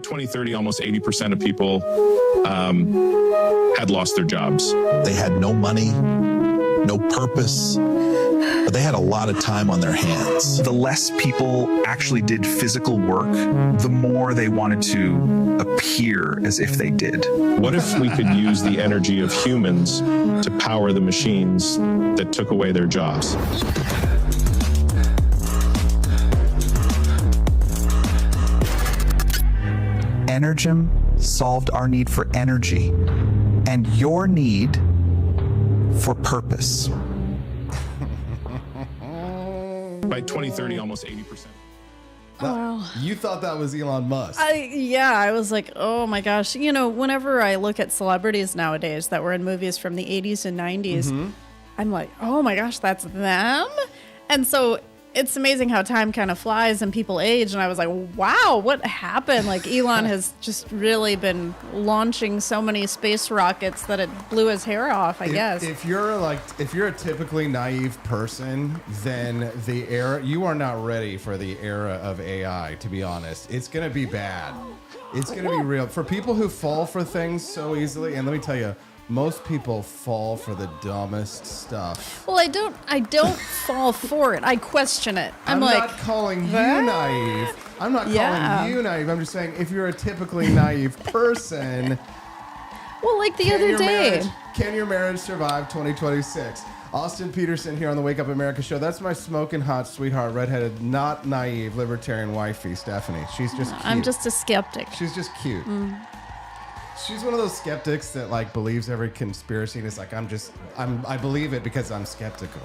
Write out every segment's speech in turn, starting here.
By 2030, almost 80% of people had lost their jobs. They had no money, no purpose, but they had a lot of time on their hands. The less people actually did physical work, the more they wanted to appear as if they did. What if we could use the energy of humans to power the machines that took away their jobs? Energem solved our need for energy and your need for purpose. By 2030, almost 80%. Wow. You thought that was Elon Musk. I was like, oh my gosh. You know, whenever I look at celebrities nowadays that were in movies from the 80s and 90s, I'm like, oh my gosh, that's them? And so it's amazing how time kind of flies and people age. And I was like, wow, what happened? Like Elon has just really been launching so many space rockets that it blew his hair off, I guess. If you're a typically naive person, then you are not ready for the era of AI, to be honest. It's going to be bad. It's going to be real. For people who fall for things so easily, and let me tell you, most people fall for the dumbest stuff. Well, I don't fall for it. I question it. I'm like, not calling you naive. I'm not calling you naive. I'm just saying if you're a typically naive person. Well, like the other day. Can your marriage survive 2026? Austin Peterson here on the Wake Up America show. That's my smoking hot sweetheart, redheaded, not naive, libertarian wifey, Stephanie. She's just cute. I'm just a skeptic. She's just cute. She's one of those skeptics that like believes every conspiracy and is like, I believe it because I'm skeptical.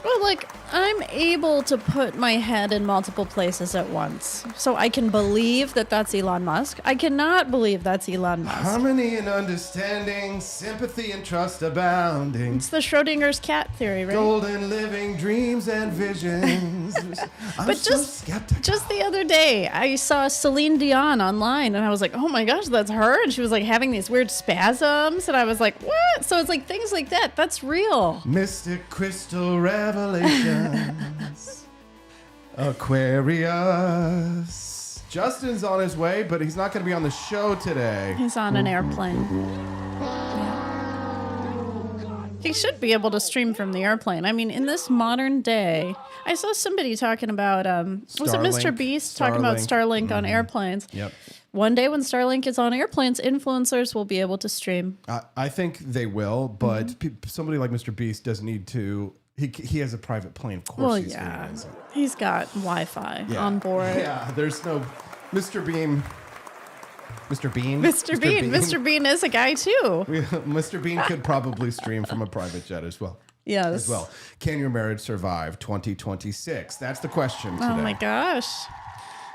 Well, like, I'm able to put my head in multiple places at once. So I can believe that that's Elon Musk. I cannot believe that's Elon Musk. Harmony and understanding, sympathy and trust abounding. It's the Schrodinger's cat theory, right? Golden living dreams and visions. But just the other day, I saw Celine Dion online, and I was like, oh my gosh, that's her? And she was like having these weird spasms, and I was like, what? So it's like things like that. That's real. Mystic crystal revelations. Aquarius. Justin's on his way, but he's not going to be on the show today. He's on an airplane. He should be able to stream from the airplane. I mean, in this modern day, I saw somebody talking about, was it Mr. Beast talking about Starlink on airplanes? Yep. One day when Starlink is on airplanes, influencers will be able to stream. I think they will, but somebody like Mr. Beast doesn't need to. He has a private plane, of course. Well, he's got Wi-Fi on board. Yeah, there's no Mr. Bean. Mr. Bean? Mr. Bean is a guy too. Mr. Bean could probably stream from a private jet as well. Yes. As well. Can your marriage survive 2026? That's the question today. Oh my gosh.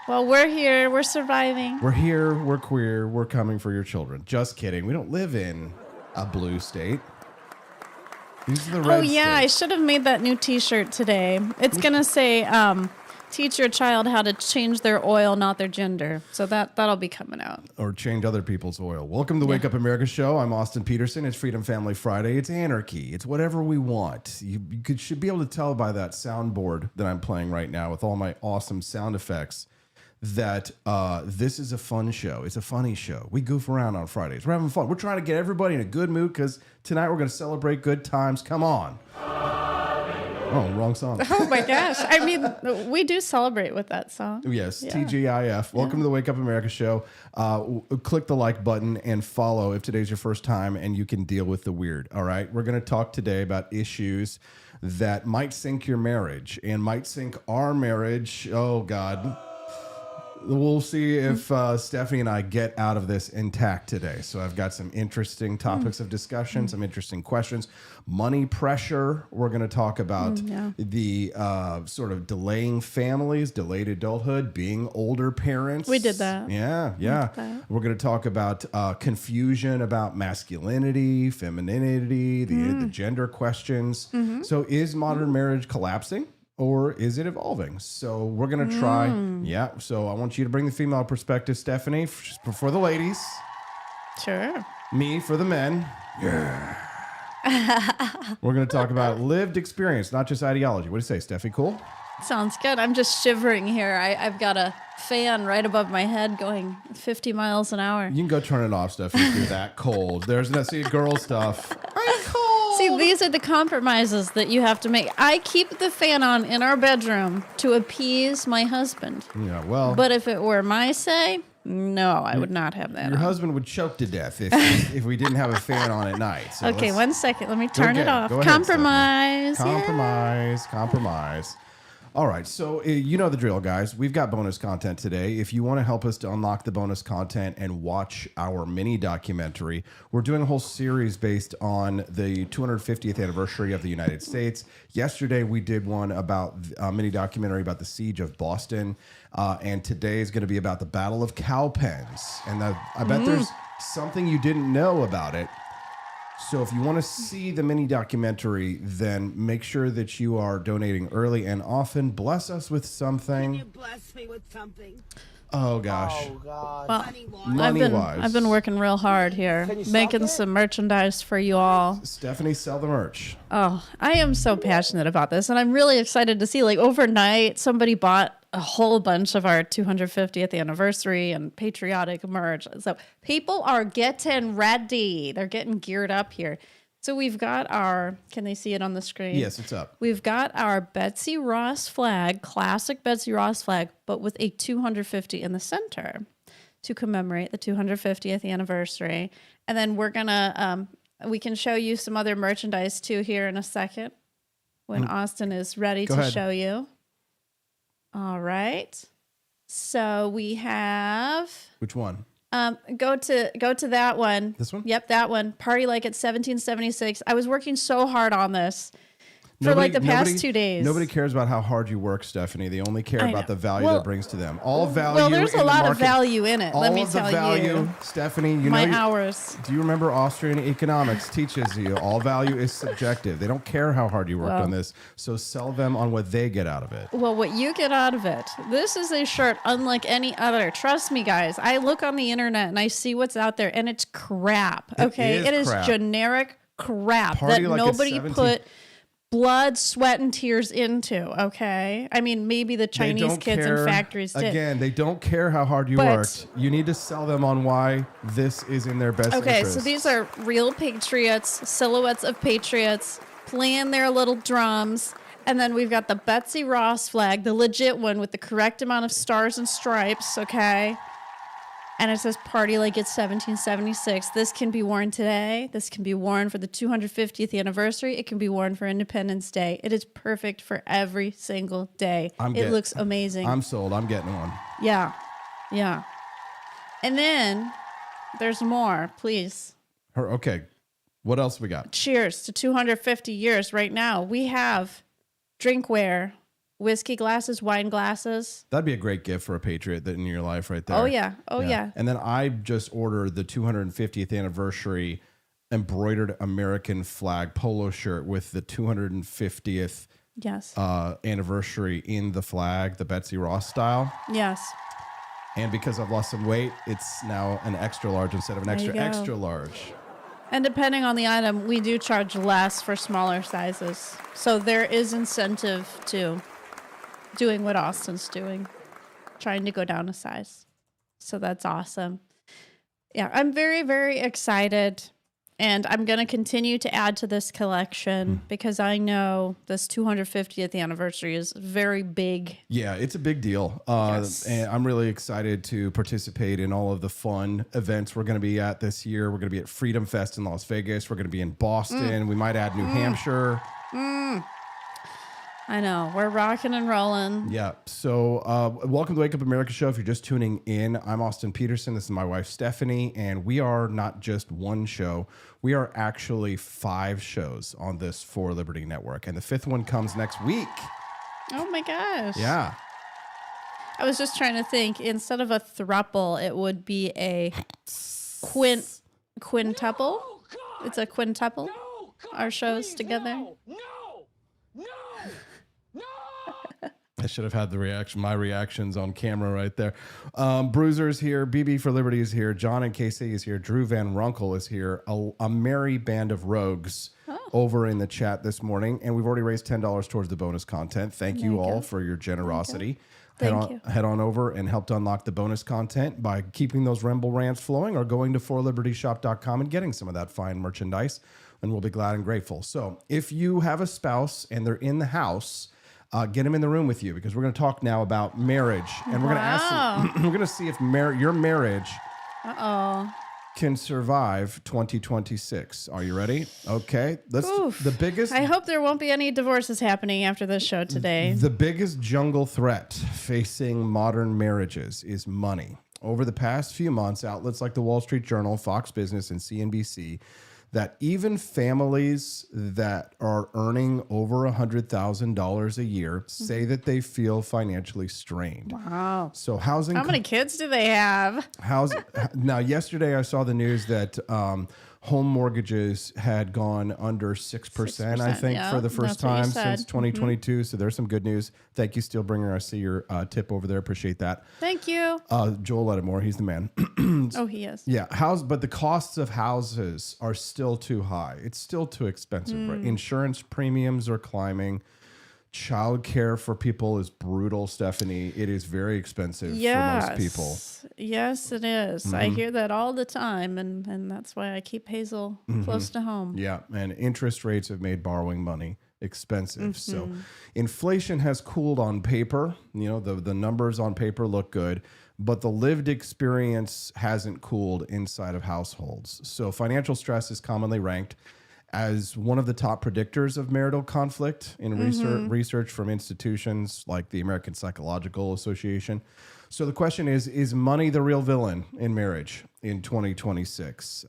Well, we're here. We're surviving. We're here. We're queer. We're coming for your children. Just kidding. We don't live in a blue state. These are the red states. I should have made that new t-shirt today. It's going to say, teach your child how to change their oil, not their gender. So that'll be coming out. Or change other people's oil. Welcome to the Wake Up America show. I'm Austin Peterson. It's Freedom Family Friday. It's anarchy. It's whatever we want. You should be able to tell by that soundboard that I'm playing right now with all my awesome sound effects that this is a fun show. It's a funny show. We goof around on Fridays. We're having fun. We're trying to get everybody in a good mood because tonight we're going to celebrate good times. Come on. Oh, wrong song. Oh my gosh. I mean, we do celebrate with that song. Yes, yeah. TGIF. Welcome to the Wake Up America show. Click the like button and follow if today's your first time and you can deal with the weird. All right. We're going to talk today about issues that might sink your marriage and might sink our marriage. Oh, God. We'll see if Stephanie and I get out of this intact today. So I've got some interesting topics of discussion, some interesting questions. Money pressure. We're going to talk about the sort of delaying families, delayed adulthood, being older parents. We did that. Yeah. We're going to talk about confusion about masculinity, femininity, the gender questions. So is modern marriage collapsing? Or is it evolving? So we're going to try. Yeah. So I want you to bring the female perspective, Stephanie, for the ladies. Sure. Me for the men. Yeah. We're going to talk about lived experience, not just ideology. What do you say, Steffi? Cool? Sounds good. I'm just shivering here. I've got a fan right above my head going 50 miles an hour. You can go turn it off, Steph, if you're that cold. There's no, see, girl stuff. I'm cold. See, these are the compromises that you have to make. I keep the fan on in our bedroom to appease my husband. Yeah, well. But if it were my say, no, I would not have that Your on. husband would choke to death if we didn't have a fan on at night. So Okay, 1 second. Let me turn it off. Go ahead, Compromise. Stephanie. Compromise. All right, so you know the drill, guys. We've got bonus content today. If you want to help us to unlock the bonus content and watch our mini documentary, we're doing a whole series based on the 250th anniversary of the United States. Yesterday, we did one about a mini documentary about the siege of Boston, and today is going to be about the Battle of Cowpens. And I bet there's something you didn't know about it. So if you want to see the mini documentary, then make sure that you are donating early and often. Bless us with something. Can you bless me with something? Oh gosh. Oh God. Well, Money-wise. I've been working real hard here, making some merchandise for you all. Stephanie, sell the merch. Oh, I am so passionate about this, and I'm really excited to see. Like overnight, somebody bought a whole bunch of our 250th anniversary and patriotic merch. So people are getting ready. They're getting geared up here. So we've got our, can they see it on the screen? Yes, it's up. We've got our Betsy Ross flag, classic Betsy Ross flag, but with a 250 in the center to commemorate the 250th anniversary. And then we're going to, we can show you some other merchandise too here in a second when Austin is ready Go to ahead. show you. All right. So we have, Which one? go to that one. This one? Yep, that one. Party Like It's 1776. I was working so hard on this for like the past 2 days. Nobody cares about how hard you work, Stephanie. They only care I about know. the value Well- that brings to them. All value. Well, there's in a the lot of market- value in it. All Let me of the tell value, you. Stephanie. You My know. hours. Do you remember Austrian economics teaches you all value is subjective. They don't care how hard you worked on this. So sell them on what they get out of it. Well, what you get out of it. This is a shirt unlike any other. Trust me, guys. I look on the internet and I see what's out there, and it's crap. Okay, is it is crap. generic crap Party that like it's nobody 17 put blood, sweat, and tears into. Okay, I mean maybe the They Chinese don't kids care. in factories did. Again, they don't care how hard you But- worked. You need to sell them on why this is in their best Okay, interest. so these are real patriots, silhouettes of patriots playing their little drums. And then we've got the Betsy Ross flag, the legit one with the correct amount of stars and stripes, okay? And it says party like it's 1776. This can be worn today. This can be worn for the 250th anniversary. It can be worn for Independence Day. It is perfect for every single day. It looks amazing. I'm sold. I'm getting one. Yeah. Yeah. And then there's more, please. Okay. What else we got? Cheers to 250 years right now. We have drinkware, whiskey glasses, wine glasses. That'd be a great gift for a patriot in your life right there. Oh, yeah. Oh, yeah. And then I just ordered the 250th anniversary embroidered American flag polo shirt with the 250th Yes. anniversary in the flag, the Betsy Ross style. Yes. And because I've lost some weight, it's now an extra large instead of an There you go. extra large. And depending on the item, we do charge less for smaller sizes. So there is incentive to doing what Austin's doing, trying to go down a size. So that's awesome. Yeah, I'm very, very excited. And I'm going to continue to add to this collection because I know this 250th anniversary is very big. Yeah, it's a big deal. Yes. And I'm really excited to participate in all of the fun events we're going to be at this year. We're going to be at Freedom Fest in Las Vegas. We're going to be in Boston. We might add New Hampshire. I know. We're rocking and rolling. Yeah. So welcome to Wake Up America Show. If you're just tuning in, I'm Austin Peterson. This is my wife, Stephanie. And we are not just one show. We are actually 5 shows on this For Liberty Network. And the 5th one comes next week. Oh my gosh. Yeah. I was just trying to think. Instead of a thruple, it would be a quintuple. It's a quintuple. Our shows together. I should have had my reactions on camera right there. Bruiser's here. BB for Liberty is here. John and KC is here. Drew Van Runkle is here. A merry band of rogues over in the chat this morning, and we've already raised $10 towards the bonus content. Thank you all for your generosity. Thank you. Head on over and help to unlock the bonus content by keeping those Remble rants flowing or going to forlibertyshop.com and getting some of that fine merchandise, and we'll be glad and grateful. So if you have a spouse and they're in the house, get them in the room with you, because we're going to talk now about marriage, and we're going to ask we're going to see if your marriage can survive 2026. Are you ready? Okay. The biggest. I hope there won't be any divorces happening after this show today. The biggest jungle threat facing modern marriages is money. Over the past few months, outlets like the Wall Street Journal, Fox Business, and CNBC that even families that are earning over $100,000 a year say that they feel financially strained. Wow. So housing. How many kids do they have? Now, yesterday I saw the news that home mortgages had gone under 6%, I think, yeah, for the first that's what you time said. since 2022. So there's some good news. Thank you, Steelbringer. I see your tip over there. Appreciate that. Thank you. Joel Lattimore, he's the man. Oh, he is. Yeah, but the costs of houses are still too high. It's still too expensive. Right? Insurance premiums are climbing. Childcare for people is brutal, Stephanie. It is very expensive for most people. Yes, it is. I hear that all the time, and that's why I keep Hazel close to home. Yeah, and interest rates have made borrowing money expensive. So inflation has cooled on paper. You know, the numbers on paper look good, but the lived experience hasn't cooled inside of households. So financial stress is commonly ranked as one of the top predictors of marital conflict in research from institutions like the American Psychological Association. So the question is money the real villain in marriage in 2026?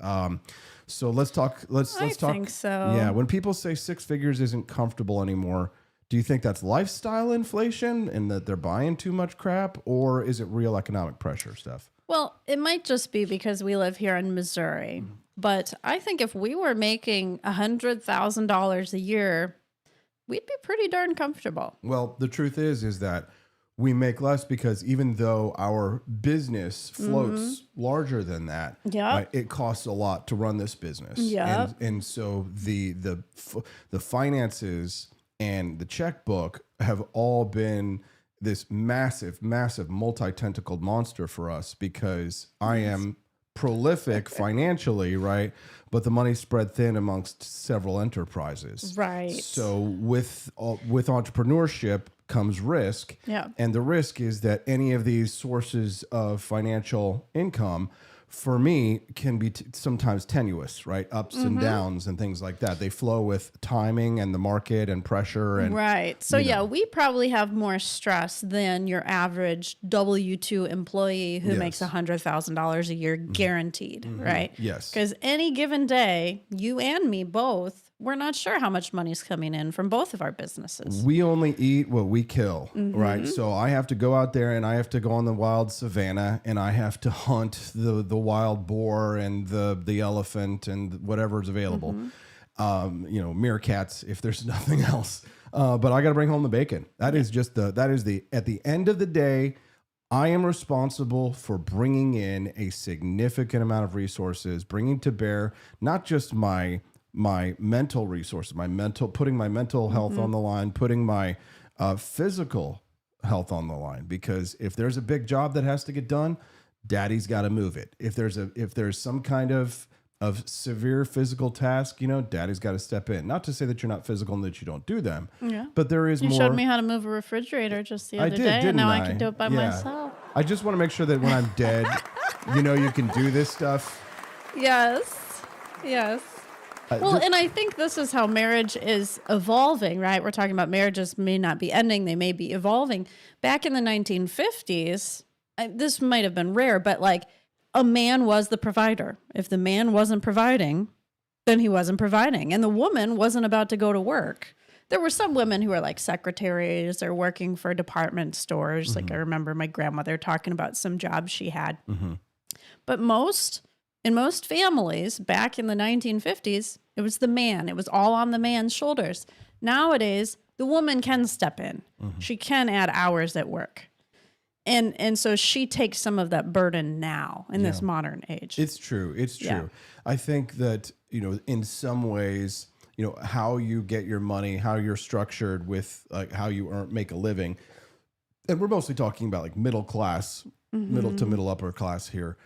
So let's talk. Let's I talk. think so. Yeah, when people say six figures isn't comfortable anymore, do you think that's lifestyle inflation and that they're buying too much crap, or is it real economic pressure, Steph? Well, it might just be because we live here in Missouri. But I think if we were making $100,000 a year, we'd be pretty darn comfortable. Well, the truth is that we make less because even though our business floats larger than that, it costs a lot to run this business. Yep. And so the finances and the checkbook have all been this massive, massive multi-tentacled monster for us because I am prolific financially, right? But the money's spread thin amongst several enterprises. Right. So with entrepreneurship comes risk. Yeah. And the risk is that any of these sources of financial income, for me, can be sometimes tenuous, right? Ups and downs and things like that. They flow with timing and the market and pressure. And right. So yeah, we probably have more stress than your average W-2 employee who makes $100,000 a year guaranteed, right? Yes. Because any given day, you and me both, we're not sure how much money's coming in from both of our businesses. We only eat what we kill, right? So I have to go out there and I have to go on the wild savanna and I have to hunt the wild boar and the elephant and whatever's available. Meerkats if there's nothing else. But I got to bring home the bacon. At the end of the day, I am responsible for bringing in a significant amount of resources, bringing to bear not just my mental resources, putting my mental health on the line, putting my physical health on the line. Because if there's a big job that has to get done, daddy's got to move it. If there's some kind of severe physical task, daddy's got to step in. Not to say that you're not physical and that you don't do them. Yeah. But there is more. You showed me how to move a refrigerator just the other day, and now I can do it by myself. I just want to make sure that when I'm dead, you can do this stuff. Yes. Well, and I think this is how marriage is evolving, right? We're talking about marriages may not be ending, they may be evolving. Back in the 1950s, this might have been rare, but like a man was the provider. If the man wasn't providing, then he wasn't providing. And the woman wasn't about to go to work. There were some women who were like secretaries or working for department stores. Like I remember my grandmother talking about some jobs she had. But in most families back in the 1950s, it was the man. It was all on the man's shoulders. Nowadays, the woman can step in. She can add hours at work. And so she takes some of that burden now in this modern age. It's true. Yeah. I think that, in some ways, how you get your money, how you're structured with like how you make a living. And we're mostly talking about like middle class, middle to middle upper class here.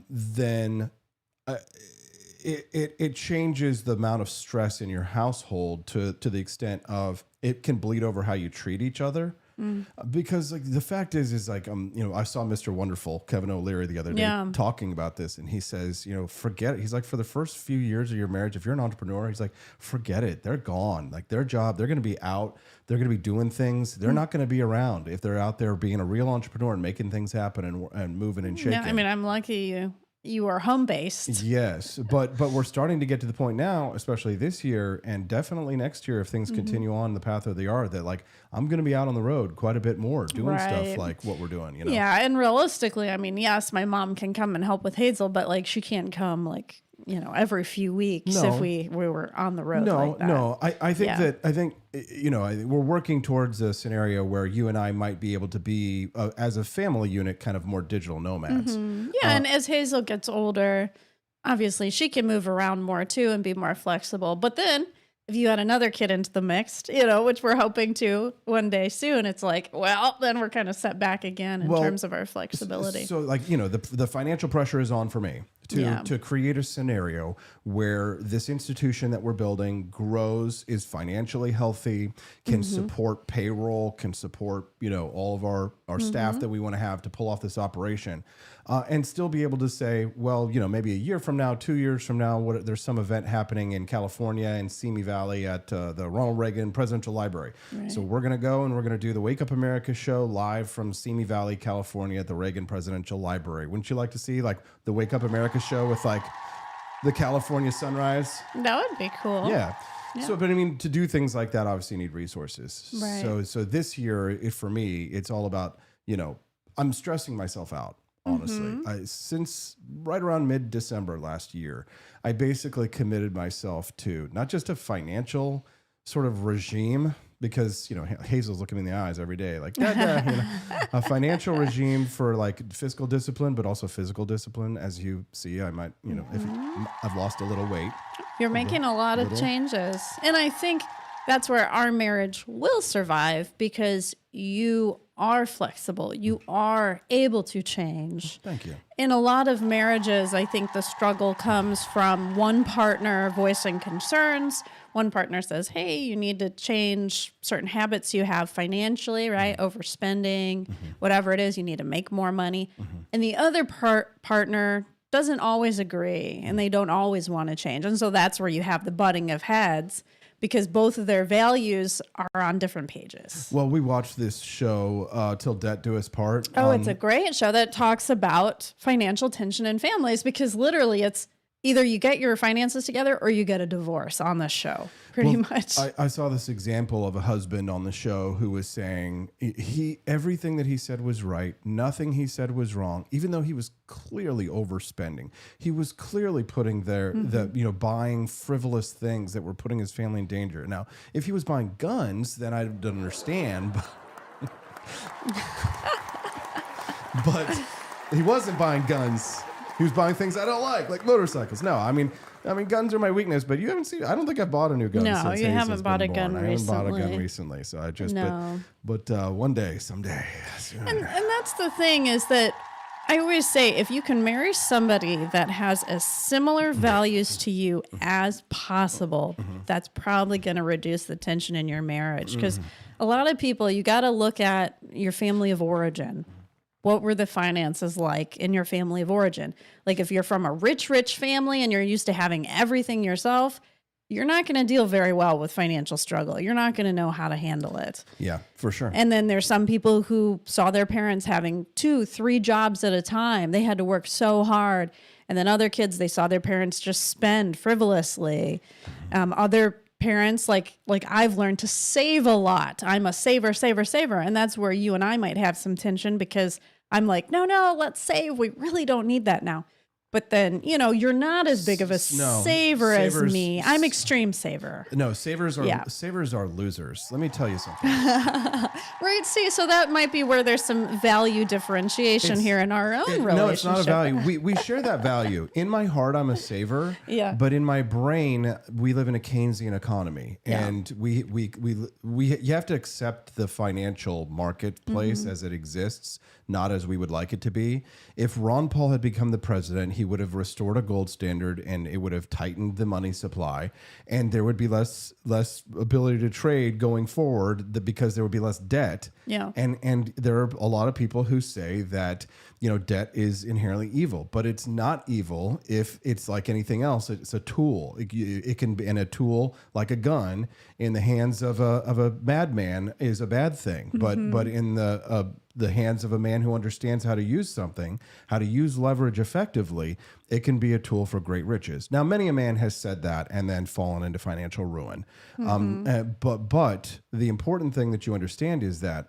Then it changes the amount of stress in your household to the extent of it can bleed over how you treat each other. Because like the fact is like I saw Mr. Wonderful Kevin O'Leary the other day talking about this, and he says forget it. He's like, for the first few years of your marriage, if you're an entrepreneur, he's like, forget it. They're gone. Like their job, they're going to be out. They're going to be doing things. They're not going to be around if they're out there being a real entrepreneur and making things happen and moving and shaking. Yeah, I mean, I'm lucky you are home based. Yes, but we're starting to get to the point now, especially this year and definitely next year, if things continue on the path that they are, that like I'm going to be out on the road quite a bit more doing stuff like what we're doing. Yeah, and realistically, I mean, yes, my mom can come and help with Hazel, but like she can't come like every few weeks if we were on the road. I think we're working towards a scenario where you and I might be able to be as a family unit kind of more digital nomads. And as Hazel gets older, obviously she can move around more too and be more flexible. But then if you add another kid into the mix, which we're hoping to one day soon, it's like, well, then we're kind of set back again in terms of our flexibility. So like, the financial pressure is on for me to create a scenario where this institution that we're building grows, is financially healthy, can support payroll, can support, all of our staff that we want to have to pull off this operation, and still be able to say, well, maybe a year from now, 2 years from now, there's some event happening in California in Simi Valley at the Ronald Reagan Presidential Library. Right. So we're going to go and we're going to do the Wake Up America show live from Simi Valley, California at the Reagan Presidential Library. Wouldn't you like to see like the Wake Up America show with like the California sunrise? That would be cool. Yeah. So, but I mean, to do things like that, obviously you need resources. Right. So this year, for me, it's all about, I'm stressing myself out. Honestly, since right around mid-December last year, I basically committed myself to not just a financial sort of regime, because Hazel's looking me in the eyes every day, like a financial regime for like fiscal discipline, but also physical discipline. As you see, I might, if I've lost a little weight. You're making a lot of changes, and I think that's where our marriage will survive, because you are flexible. You are able to change. Thank you. In a lot of marriages, I think the struggle comes from one partner voicing concerns. One partner says, hey, you need to change certain habits you have financially, right? Overspending, whatever it is, you need to make more money. And the other partner doesn't always agree, and they don't always want to change. And so that's where you have the butting of heads, because both of their values are on different pages. Well, we watched this show, Till Death Do Us Part. Oh, it's a great show that talks about financial tension in families, because literally it's either you get your finances together or you get a divorce on this show, pretty much. I saw this example of a husband on the show who was saying everything that he said was right. Nothing he said was wrong, even though he was clearly overspending. He was clearly putting buying frivolous things that were putting his family in danger. Now, if he was buying guns, then I don't understand. But he wasn't buying guns. He was buying things I don't like motorcycles. No, I mean, guns are my weakness. But you haven't seen. I don't think I've bought a new gun. No, since you Hazel's haven't bought a gun born. recently. I haven't bought a gun recently. So I just. No. But one day, someday. And that's the thing, is that I always say, if you can marry somebody that has as similar values to you as possible, that's probably going to reduce the tension in your marriage. Because a lot of people, you got to look at your family of origin. What were the finances like in your family of origin? Like if you're from a rich family and you're used to having everything yourself, you're not going to deal very well with financial struggle. You're not going to know how to handle it. Yeah, for sure. And then there's some people who saw their parents having 2-3 jobs at a time. They had to work so hard. And then other kids, they saw their parents just spend frivolously. Other parents, like I've learned to save a lot. I'm a saver. And that's where you and I might have some tension, because I'm like, no, let's save. We really don't need that now. But then, you're not as big of a No, saver as savers- me. I'm extreme saver. No, savers are Yeah. savers are losers. Let me tell you something. Right. See, so that might be where there's some value differentiation here in our own relationship. No, it's not a value. We share that value. In my heart, I'm a saver. Yeah. But in my brain, we live in a Keynesian economy, Yeah. and you have to accept the financial marketplace as it exists, not as we would like it to be. If Ron Paul had become the president, he would have restored a gold standard, and it would have tightened the money supply, and there would be less ability to trade going forward because there would be less debt. Yeah. And there are a lot of people who say that, debt is inherently evil, but it's not evil if it's like anything else. It's a tool. It can be, and a tool like a gun in the hands of a madman is a bad thing. But in the hands of a man who understands how to use something, how to use leverage effectively, it can be a tool for great riches. Now, many a man has said that and then fallen into financial ruin. But the important thing that you understand is that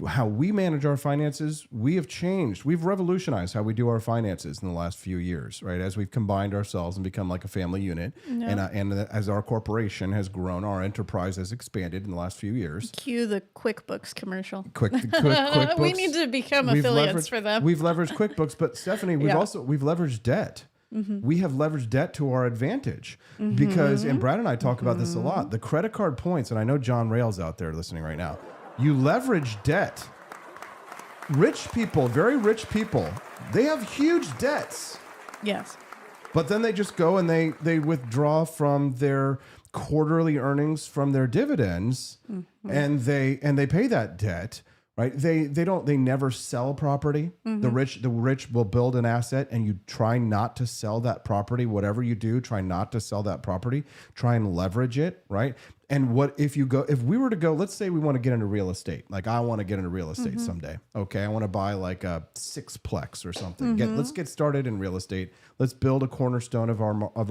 how we manage our finances, we have changed. We've revolutionized how we do our finances in the last few years, right? As we've combined ourselves and become like a family unit. And as our corporation has grown, our enterprise has expanded in the last few years. Cue the QuickBooks commercial. QuickBooks. We need to become We've affiliates leveraged- for them. We've leveraged QuickBooks, but Stephanie, we've leveraged debt. We have leveraged debt to our advantage because, and Brad and I talk about this a lot, the credit card points, and I know John Rail's out there listening right now. You leverage debt. Rich people, very rich people, they have huge debts, Yes. but then they just go and they withdraw from their quarterly earnings from their dividends, and they pay that debt. Right? They never sell property. The rich will build an asset, and you try not to sell that property. Whatever you do, try not to sell that property. Try and leverage it, right? And if we were to go, let's say we want to get into real estate. Like I want to get into real estate someday. Okay, I want to buy like a sixplex or something. Let's get started in real estate. Let's build a cornerstone of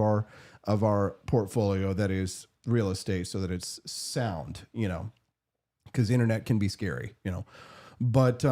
our portfolio that is real estate, so that it's sound. Because the internet can be scary, But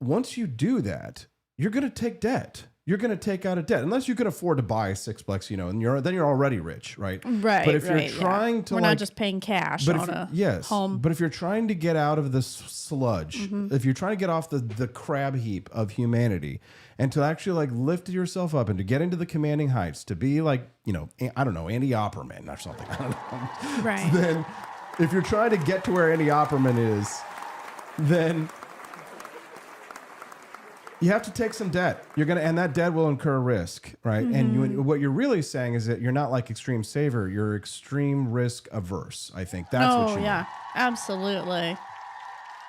once you do that, you're going to take debt. You're going to take out a debt, unless you can afford to buy a sixplex, and then you're already rich, right? Right. But if you're trying to, we're not just paying cash on a home. But if you're trying to get out of the sludge, if you're trying to get off the crab heap of humanity, and to actually lift yourself up and to get into the commanding heights, to be like, I don't know, Andy Opperman or something. I don't know. Right. Then, if you're trying to get to where Andy Opperman is, then you have to take some debt. And that debt will incur risk, right? And what you're really saying is that you're not like extreme saver. You're extreme risk averse. I think that's what you mean. Yeah, absolutely.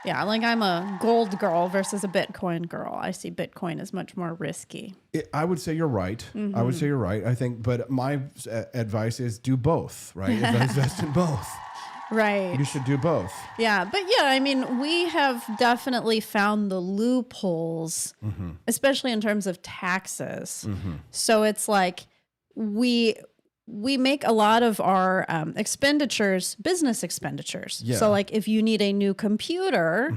Yeah, like I'm a gold girl versus a Bitcoin girl. I see Bitcoin as much more risky. I would say you're right. I would say you're right. I think, but my advice is do both, right? Invest in both. Right. You should do both. Yeah. But yeah, I mean, we have definitely found the loopholes, especially in terms of taxes. So it's like we make a lot of our expenditures, business expenditures. Yeah. So like if you need a new computer,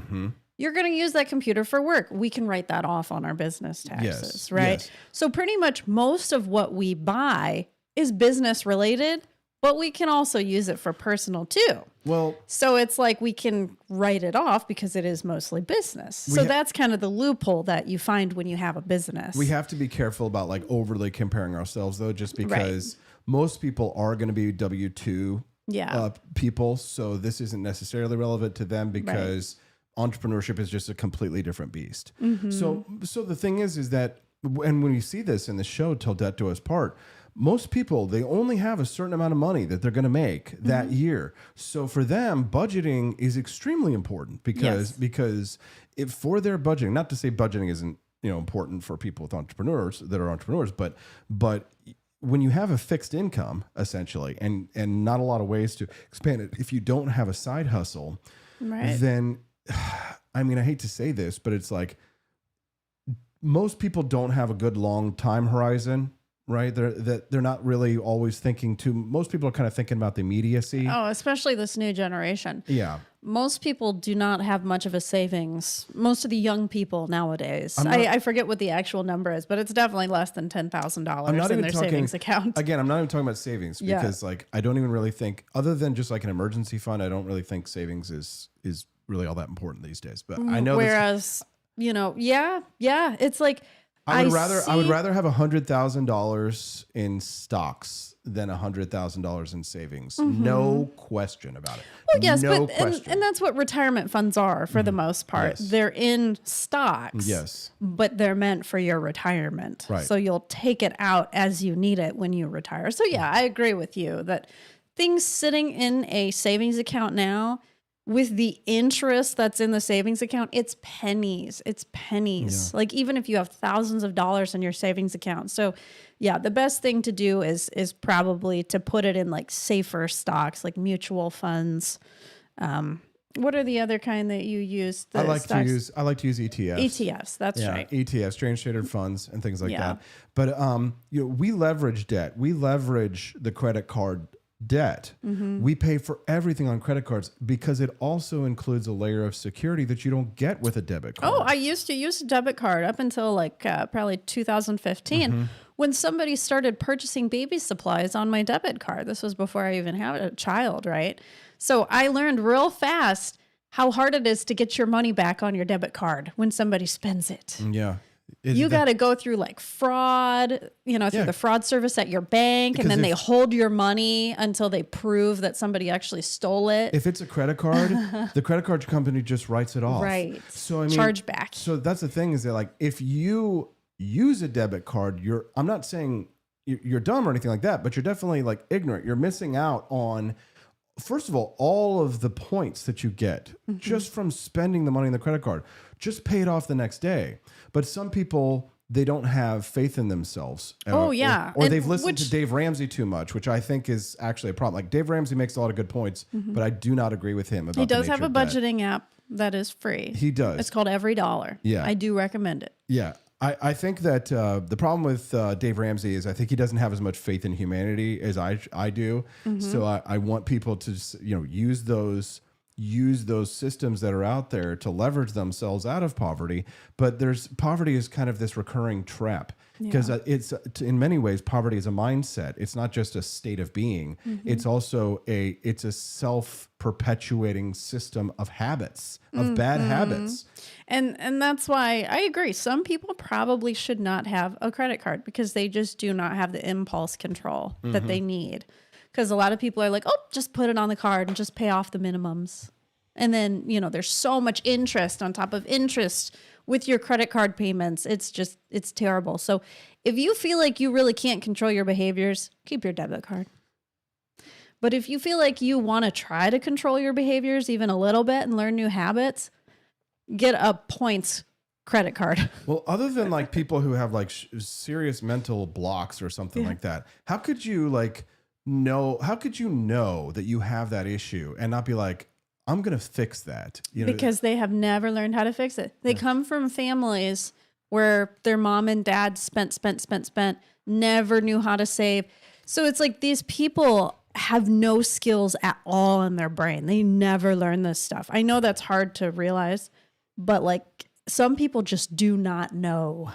you're going to use that computer for work. We can write that off on our business taxes, Yes. right? Yes. So pretty much most of what we buy is business related, but we can also use it for personal too. Well, So it's like we can write it off because it is mostly business. So that's kind of the loophole that you find when you have a business. we have to be careful about overly comparing ourselves, though, just because most people are going to be W-2 people. So this isn't necessarily relevant to them because entrepreneurship is just a completely different beast. So the thing is that, and when you see this in the show, Till Death Do Us Part, most people, they only have a certain amount of money that they're going to make that year. So for them, budgeting is extremely important because if for their budgeting, not to say budgeting isn't important for people with entrepreneurs that are entrepreneurs, but when you have a fixed income essentially and not a lot of ways to expand it, if you don't have a side hustle, then I mean, I hate to say this, but it's like most people don't have a good long time horizon. right? They're not really always thinking too. Most people are kind of thinking about the immediacy. Oh, especially this new generation. Yeah. Most people do not have much of a savings. Most of the young people nowadays. I forget what the actual number is, but it's definitely less than $10,000 in their savings account. Again, I'm not even talking about savings because like I don't even really think, other than just like an emergency fund, I don't really think savings is really all that important these days. But I know Whereas, it's like I would rather have $100,000 in stocks than $100,000 in savings. No question about it. Well, yes, no but question. and that's what retirement funds are for the most part. Yes. They're in stocks. Yes. But they're meant for your retirement. Right. So you'll take it out as you need it when you retire. So yeah, I agree with you that things sitting in a savings account now with the interest that's in the savings account, it's pennies. It's pennies. Like even if you have thousands of dollars in your savings account. So yeah, the best thing to do is probably to put it in like safer stocks, like mutual funds. What are the other kind that you use? I like to use ETFs. ETFs, that's right. ETFs, exchange traded funds and things like that. But we leverage debt. We leverage the credit card debt. We pay for everything on credit cards because it also includes a layer of security that you don't get with a debit card. Oh, I used to use a debit card up until like probably 2015 when somebody started purchasing baby supplies on my debit card. This was before I even had a child, right? So I learned real fast how hard it is to get your money back on your debit card when somebody spends it. Yeah. You got to go through like fraud, through the fraud service at your bank, and then they hold your money until they prove that somebody actually stole it. If it's a credit card, the credit card company just writes it off. Right. So I mean, chargeback. So that's the thing is that like if you use a debit card, I'm not saying you're dumb or anything like that, but you're definitely like ignorant. You're missing out on, first of all of the points that you get just from spending the money in the credit card. Just pay it off the next day. But some people, they don't have faith in themselves. Oh, yeah. Or they've listened to Dave Ramsey too much, which I think is actually a problem. Like Dave Ramsey makes a lot of good points, but I do not agree with him about He does the have a nature of debt. budgeting app that is free. He does. It's called Every Dollar. Yeah. I do recommend it. Yeah. I think that the problem with Dave Ramsey is I think he doesn't have as much faith in humanity as I do. So I want people to use those systems that are out there to leverage themselves out of poverty. But poverty is kind of this recurring trap because it's in many ways poverty is a mindset. It's not just a state of being. It's also a self-perpetuating system of habits, of bad habits. And that's why I agree. Some people probably should not have a credit card because they just do not have the impulse control that they need. Because a lot of people are like, oh, just put it on the card and just pay off the minimums. And then, there's so much interest on top of interest with your credit card payments. It's terrible. So if you feel like you really can't control your behaviors, keep your debit card. But if you feel like you want to try to control your behaviors even a little bit and learn new habits, get a points credit card. Well, other than like people who have like serious mental blocks or something like that, how could you know that you have that issue and not be like, I'm going to fix that? Because they have never learned how to fix it. They come from families where their mom and dad spent, never knew how to save. So it's like these people have no skills at all in their brain. They never learn this stuff. I know that's hard to realize, but like some people just do not know.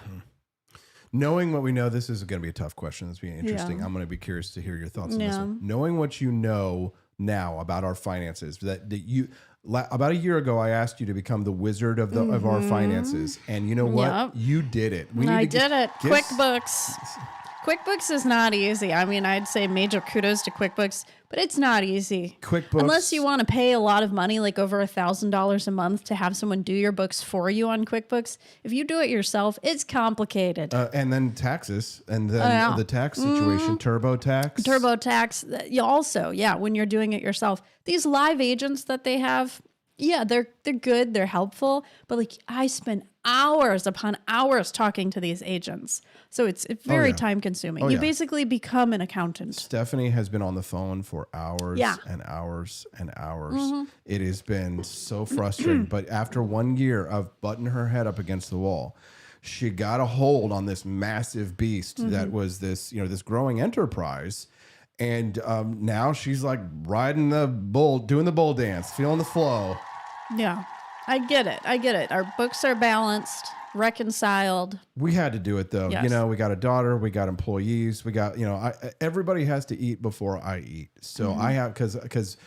Knowing what we know, this is going to be a tough question. This is going to be interesting. I'm going to be curious to hear your thoughts on this one. Knowing what you know now about our finances, that you about a year ago, I asked you to become the wizard of our finances, and you know what? Yep. You did it. I did it. QuickBooks. QuickBooks is not easy. I mean, I'd say major kudos to QuickBooks, but it's not easy. QuickBooks, unless you want to pay a lot of money, like over $1,000 a month, to have someone do your books for you on QuickBooks. If you do it yourself, it's complicated. And then taxes, and then the tax situation, TurboTax. Also, when you're doing it yourself, these live agents that they have, they're good, they're helpful, but like I spend hours upon hours talking to these agents. So it's very time consuming. You basically become an accountant. Stephanie has been on the phone for hours and hours and hours. It has been so frustrating. But after 1 year of butting her head up against the wall, she got a hold on this massive beast that was this, this growing enterprise. And now she's like riding the bull, doing the bull dance, feeling the flow. Yeah, I get it. Our books are balanced, reconciled. We had to do it though. Yes. We got a daughter, we got employees, we got, everybody has to eat before I eat. So I have, because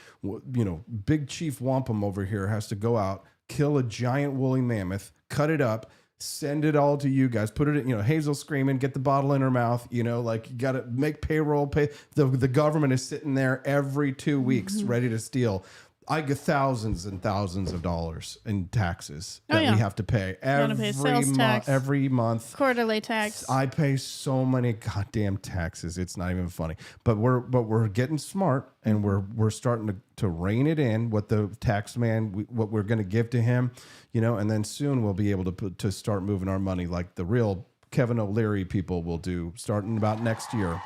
Big Chief Wampum over here has to go out, kill a giant woolly mammoth, cut it up, send it all to you guys, put it in, Hazel screaming, get the bottle in her mouth, you got to make payroll, pay. The government is sitting there every 2 weeks ready to steal. I get thousands and thousands of dollars in taxes that we have to pay every month. Quarterly tax. I pay so many goddamn taxes. It's not even funny. But we're getting smart, and we're starting to rein it in. What the tax man, what we're going to give to him, and then soon we'll be able to start moving our money like the real Kevin O'Leary people will do, starting about next year.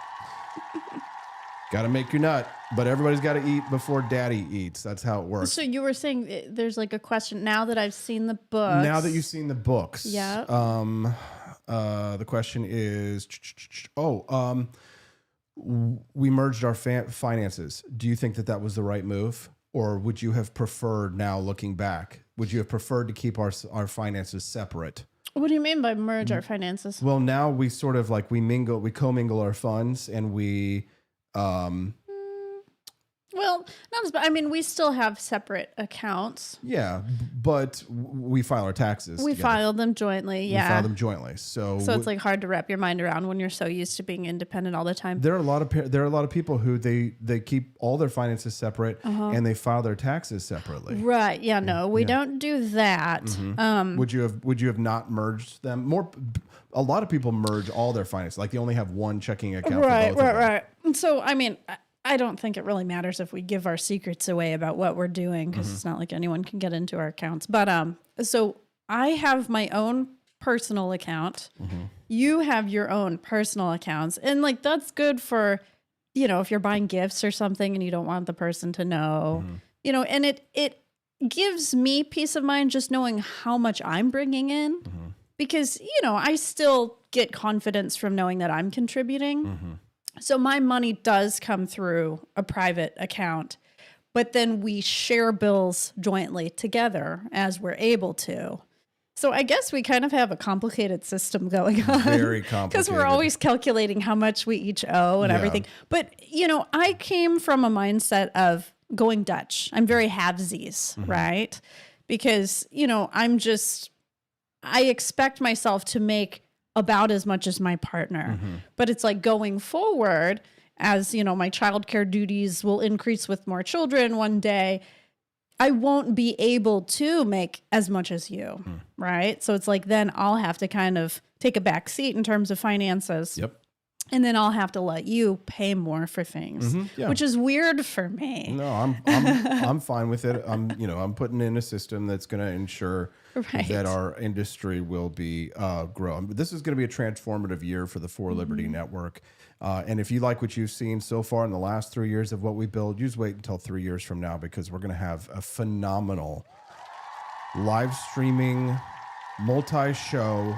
Got to make your nut, but everybody's got to eat before daddy eats. That's how it works. So you were saying there's like a question now that I've seen the books. Now that you've seen the books. Yeah. The question is, we merged our finances. Do you think that was the right move? Or would you have preferred, now looking back, would you have preferred to keep our finances separate? What do you mean by merge our finances? Well, now we sort of like we commingle our funds, and we well, not as bad. I mean, we still have separate accounts. Yeah, but we file our taxes. We together. file them jointly. Yeah, we file them jointly. So it's like hard to wrap your mind around when you're so used to being independent all the time. There are a lot of people who they keep all their finances separate and they file their taxes separately. Right. Yeah. No, we don't do that. Would you have not merged them? A lot of people merge all their finances. Like they only have one checking account. Right. For both of them. Right. So I mean, I don't think it really matters if we give our secrets away about what we're doing, because it's not like anyone can get into our accounts. But so I have my own personal account. You have your own personal accounts, and like that's good for, if you're buying gifts or something and you don't want the person to know, and it gives me peace of mind just knowing how much I'm bringing in, because I still get confidence from knowing that I'm contributing. So my money does come through a private account, but then we share bills jointly together as we're able to. So I guess we kind of have a complicated system going on. Very complicated. Because we're always calculating how much we each owe and everything. But, I came from a mindset of going Dutch. I'm very halvesies, right? Because, I expect myself to make about as much as my partner. But it's like going forward, as my childcare duties will increase with more children one day, I won't be able to make as much as you, right? So it's like then I'll have to kind of take a back seat in terms of finances. Yep. And then I'll have to let you pay more for things, which is weird for me. No, I'm fine with it. I'm putting in a system that's going to ensure that our industry will be grown. But this is going to be a transformative year for the For Liberty Network. And if you like what you've seen so far in the last 3 years of what we build, you just wait until 3 years from now, because we're going to have a phenomenal live streaming, multi-show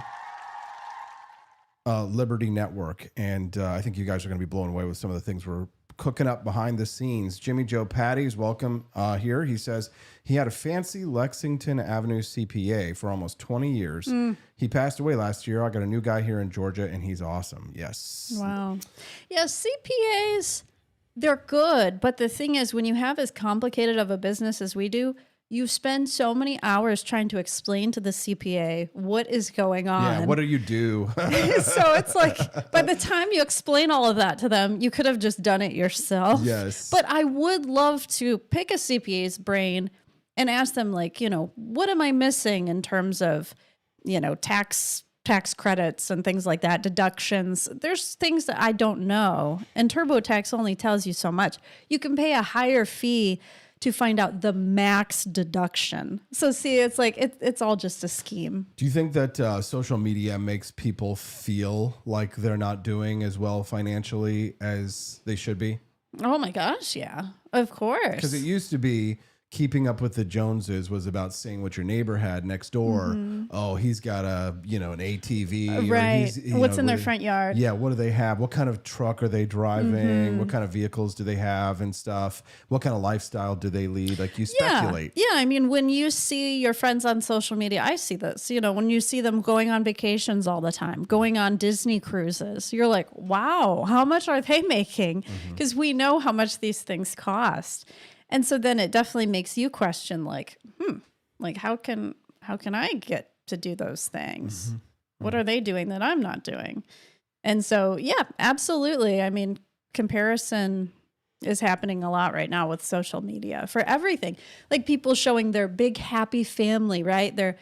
Liberty Network. And I think you guys are going to be blown away with some of the things we're cooking up behind the scenes. Jimmy Joe Patty's welcome here. He says he had a fancy Lexington Avenue CPA for almost 20 years. He passed away last year. I got a new guy here in Georgia, and he's awesome. Yes. Wow. Yeah, CPAs, they're good. But the thing is, when you have as complicated of a business as we do, you spend so many hours trying to explain to the CPA what is going on. Yeah, what do you do? So it's like, by the time you explain all of that to them, you could have just done it yourself. Yes. But I would love to pick a CPA's brain and ask them, like, what am I missing in terms of, tax credits and things like that, deductions. There's things that I don't know. And TurboTax only tells you so much. You can pay a higher fee to find out the max deduction. So see, it's like, it's all just a scheme. Do you think that social media makes people feel like they're not doing as well financially as they should be? Oh my gosh, yeah, of course. Because it used to be, Keeping Up with the Joneses was about seeing what your neighbor had next door. Oh, he's got an ATV. Or Right. he's, What's in their front yard? Yeah. What do they have? What kind of truck are they driving? What kind of vehicles do they have and stuff? What kind of lifestyle do they lead? Like you speculate. Yeah. I mean, when you see your friends on social media, I see this, when you see them going on vacations all the time, going on Disney cruises, you're like, wow, how much are they making? Because we know how much these things cost. And so then it definitely makes you question like how can I get to do those things? What are they doing that I'm not doing? And so, yeah, absolutely. I mean, comparison is happening a lot right now with social media for everything. Like people showing their big happy family, right? Their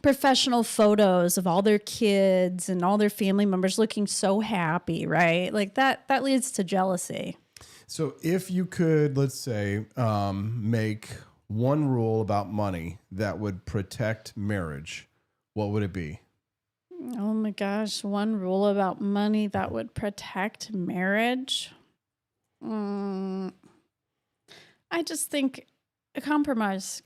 professional photos of all their kids and all their family members looking so happy, right? Like that leads to jealousy. So if you could, let's say, make one rule about money that would protect marriage, what would it be? Oh my gosh, one rule about money that would protect marriage. I just think compromise.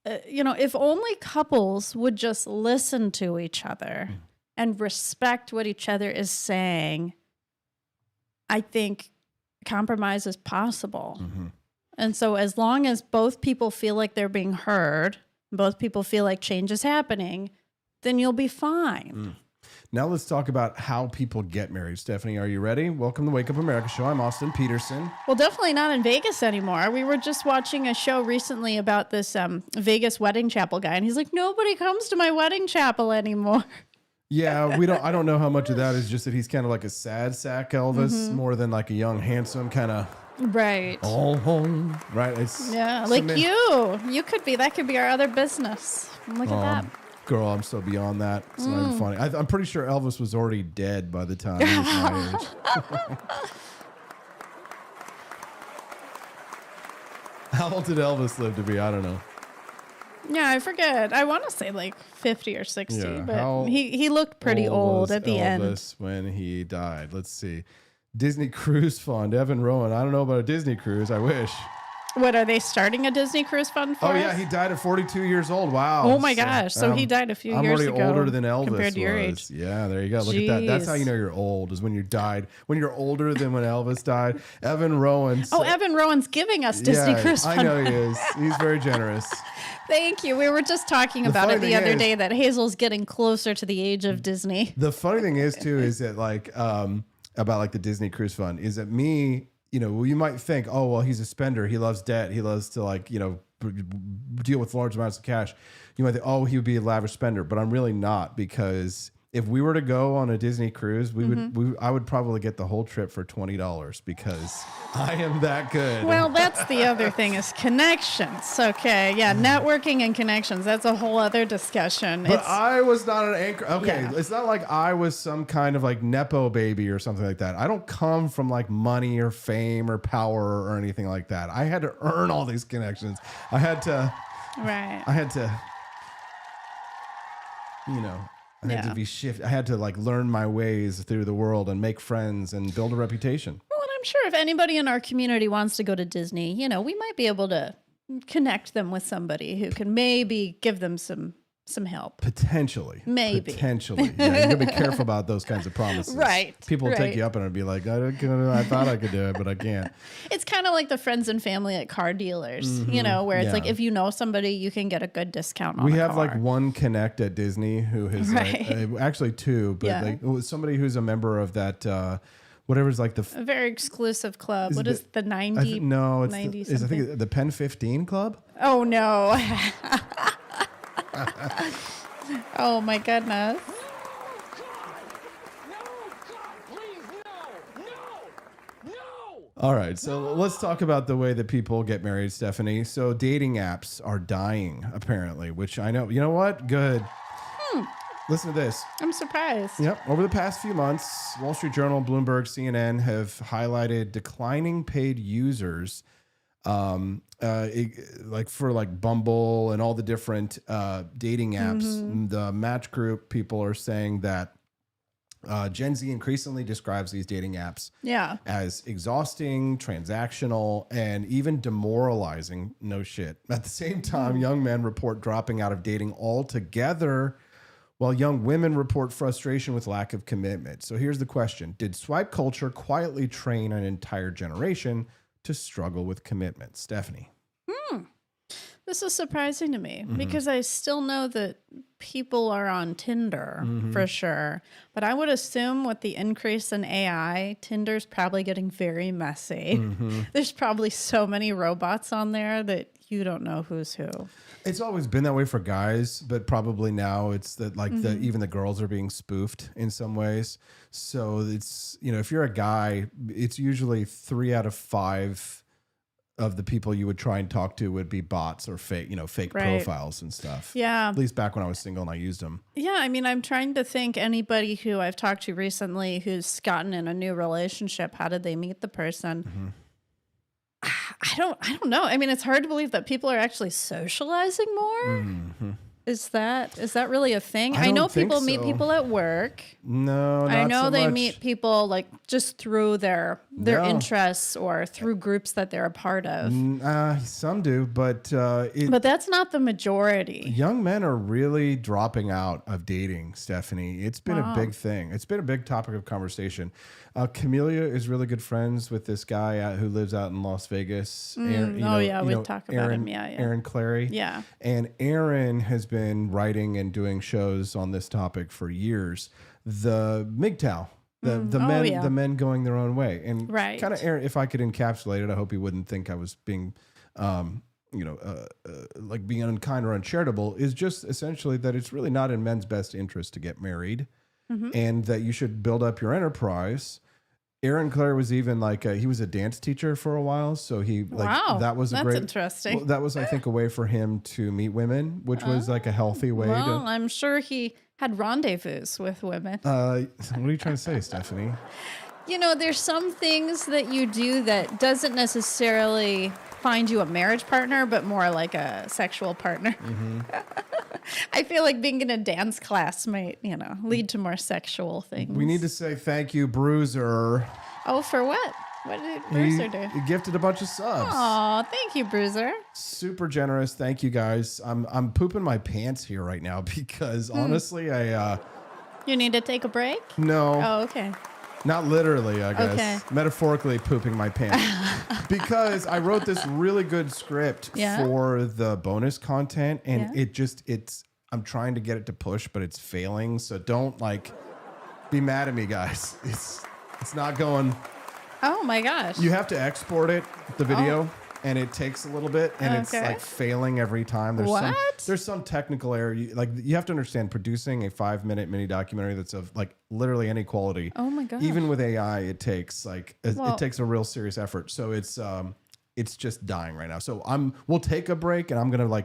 If only couples would just listen to each other and respect what each other is saying, I think compromise is possible. And so as long as both people feel like they're being heard, both people feel like change is happening, then you'll be fine. Now let's talk about how people get married. Stephanie, are you ready? Welcome to Wake Up America Show. I'm Austin Peterson. Well, definitely not in Vegas anymore. We were just watching a show recently about this Vegas wedding chapel guy, and he's like, nobody comes to my wedding chapel anymore. Yeah, I don't know how much of that is just that he's kind of like a sad sack Elvis, more than like a young, handsome kind of Right. all home. Right. It's Like you could be. That could be our other business. Look at that. Girl, I'm so beyond that. It's not even funny. I'm pretty sure Elvis was already dead by the time he was my age. How old did Elvis live to be? I don't know. Yeah, I forget. I want to say like 50 or 60, Yeah, but he looked pretty old at the Elvis when he died. Let's see. Disney Cruise Fund. Evan Rowan. I don't know about a Disney cruise. I wish. What, are they starting a Disney Cruise Fund for Oh, us? yeah. He died at 42 years old. Wow. Oh, my gosh. So he died a few years ago. I'm already older than Elvis compared to your was. age. Yeah, there you go. Look at that. That's how you know you're old, is when you died. When you're older than when Elvis died. Evan Rowan. Oh, Evan Rowan's giving us Disney Cruise Fund. I know he is. He's very generous. Thank you. We were just talking about it the other day that Hazel's getting closer to the age of Disney. The funny thing is, too, is that about like the Disney Cruise Fund, is that you might think, oh, well, he's a spender. He loves debt. He loves to deal with large amounts of cash. You might think, oh, he would be a lavish spender, but I'm really not, because if we were to go on a Disney cruise, I would probably get the whole trip for $20 because I am that good. Well, that's the other thing is connections. Okay. Yeah. Networking and connections. That's a whole other discussion. But I was not an anchor. Okay. Yeah. It's not like I was some kind of like Nepo baby or something like that. I don't come from like money or fame or power or anything like that. I had to earn all these connections. I had to be shifted. I had to learn my ways through the world and make friends and build a reputation. Well, and I'm sure if anybody in our community wants to go to Disney, we might be able to connect them with somebody who can maybe give them some help. Potentially. Maybe. Potentially. Yeah, you gotta be careful about those kinds of promises. Right. People will take you up and be like, I thought I could do it, but I can't. It's kind of like the friends and family at car dealers, where it's like if you know somebody, you can get a good discount on We a have car. one Connect at Disney who has actually two, but it was somebody who's a member of that whatever's like a very exclusive club. What is the 90? No, it's 90 I think the Pen 15 Club. Oh no. Oh my goodness. All right, so let's talk about the way that people get married, Stephanie. So dating apps are dying, apparently, which I know. You know what? Good. Listen to this. I'm surprised. Yep. Over the past few months, Wall Street Journal, Bloomberg, CNN have highlighted declining paid users, for Bumble and all the different dating apps. The Match Group people are saying that Gen Z increasingly describes these dating apps Yeah. as exhausting, transactional, and even demoralizing. No shit. At the same time, young men report dropping out of dating altogether, while young women report frustration with lack of commitment. So here's the question. Did swipe culture quietly train an entire generation to struggle with commitment? Stephanie. This is surprising to me because I still know that people are on Tinder for sure. But I would assume with the increase in AI, Tinder's probably getting very messy. There's probably so many robots on there that you don't know who's who. It's always been that way for guys, but probably now it's that like even the girls are being spoofed in some ways. So it's, you know, if you're a guy, it's usually 3 out of 5 of the people you would try and talk to would be bots or fake, fake profiles and stuff. Yeah. At least back when I was single and I used them. Yeah, I mean, I'm trying to think anybody who I've talked to recently who's gotten in a new relationship, how did they meet the person? I don't know. I mean, it's hard to believe that people are actually socializing more. Is that really a thing? I know don't think people meet so. people at work. No, not I know so they much. meet people like just through their No. interests or through groups that they're a part of. Some do, but But that's not the majority. young men are really dropping out of dating, Stephanie. It's been a big thing. It's been a big topic of conversation. Camelia is really good friends with this guy who lives out in Las Vegas. Aaron, we talk about him. Yeah. Aaron Clary. Yeah. And Aaron has been writing and doing shows on this topic for years. The MGTOW. The men going their own way. And Right. kind of, Aaron, if I could encapsulate it, I hope he wouldn't think I was being like being unkind or uncharitable, is just essentially that it's really not in men's best interest to get married, and that you should build up your enterprise. Aaron Clare was even like he was a dance teacher for a while, so he that was that's a great interesting. Well, that was, I think, a way for him to meet women, which was like a healthy way Well, I'm sure he had rendezvous with women. to. What are you trying to say, Stephanie? There's some things that you do that doesn't necessarily find you a marriage partner, but more like a sexual partner. I feel like being in a dance class might, lead to more sexual things. We need to say thank you, Bruiser. Oh, for what? What did Bruiser do? He gifted a bunch of subs. Oh, thank you, Bruiser. Super generous. Thank you, guys. I'm pooping my pants here right now because honestly, You need to take a break? no. Oh, okay. Not literally, I guess. Okay. Metaphorically pooping my pants. Because I wrote this really good script Yeah? for the bonus content, and Yeah? I'm trying to get it to push, but it's failing. So don't be mad at me, guys. It's not going. Oh my gosh. You have to export it, the video, and it takes a little bit, and it's Okay. like failing every time. What? There's some technical error. You have to understand, producing a 5-minute mini documentary that's of like literally any quality. Oh my gosh. Even with AI, it takes Well- it takes a real serious effort. So it's just dying right now. So we'll take a break, and I'm gonna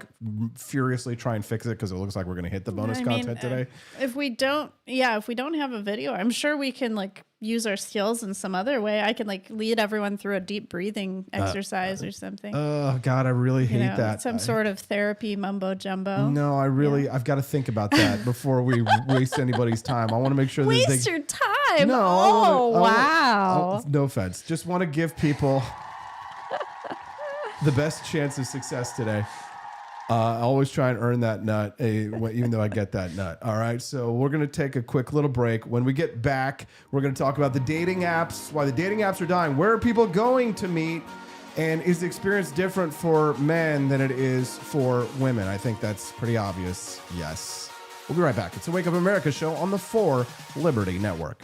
furiously try and fix it because it looks like we're gonna hit the bonus content today. If we don't have a video, I'm sure we can use our skills in some other way. I can lead everyone through a deep breathing exercise or something. Oh God, I really hate that. Some sort of therapy mumbo jumbo. No, I've got to think about that before we waste anybody's time. I want to make sure that Waste your time. No, Wow. no offense. Just want to give people the best chance of success today. I always try and earn that nut, even though I get that nut. All right, so we're going to take a quick little break. When we get back, we're going to talk about the dating apps, why the dating apps are dying, where are people going to meet, and is the experience different for men than it is for women? I think that's pretty obvious. Yes. We'll be right back. It's the Wake Up America show on the 4 Liberty Network.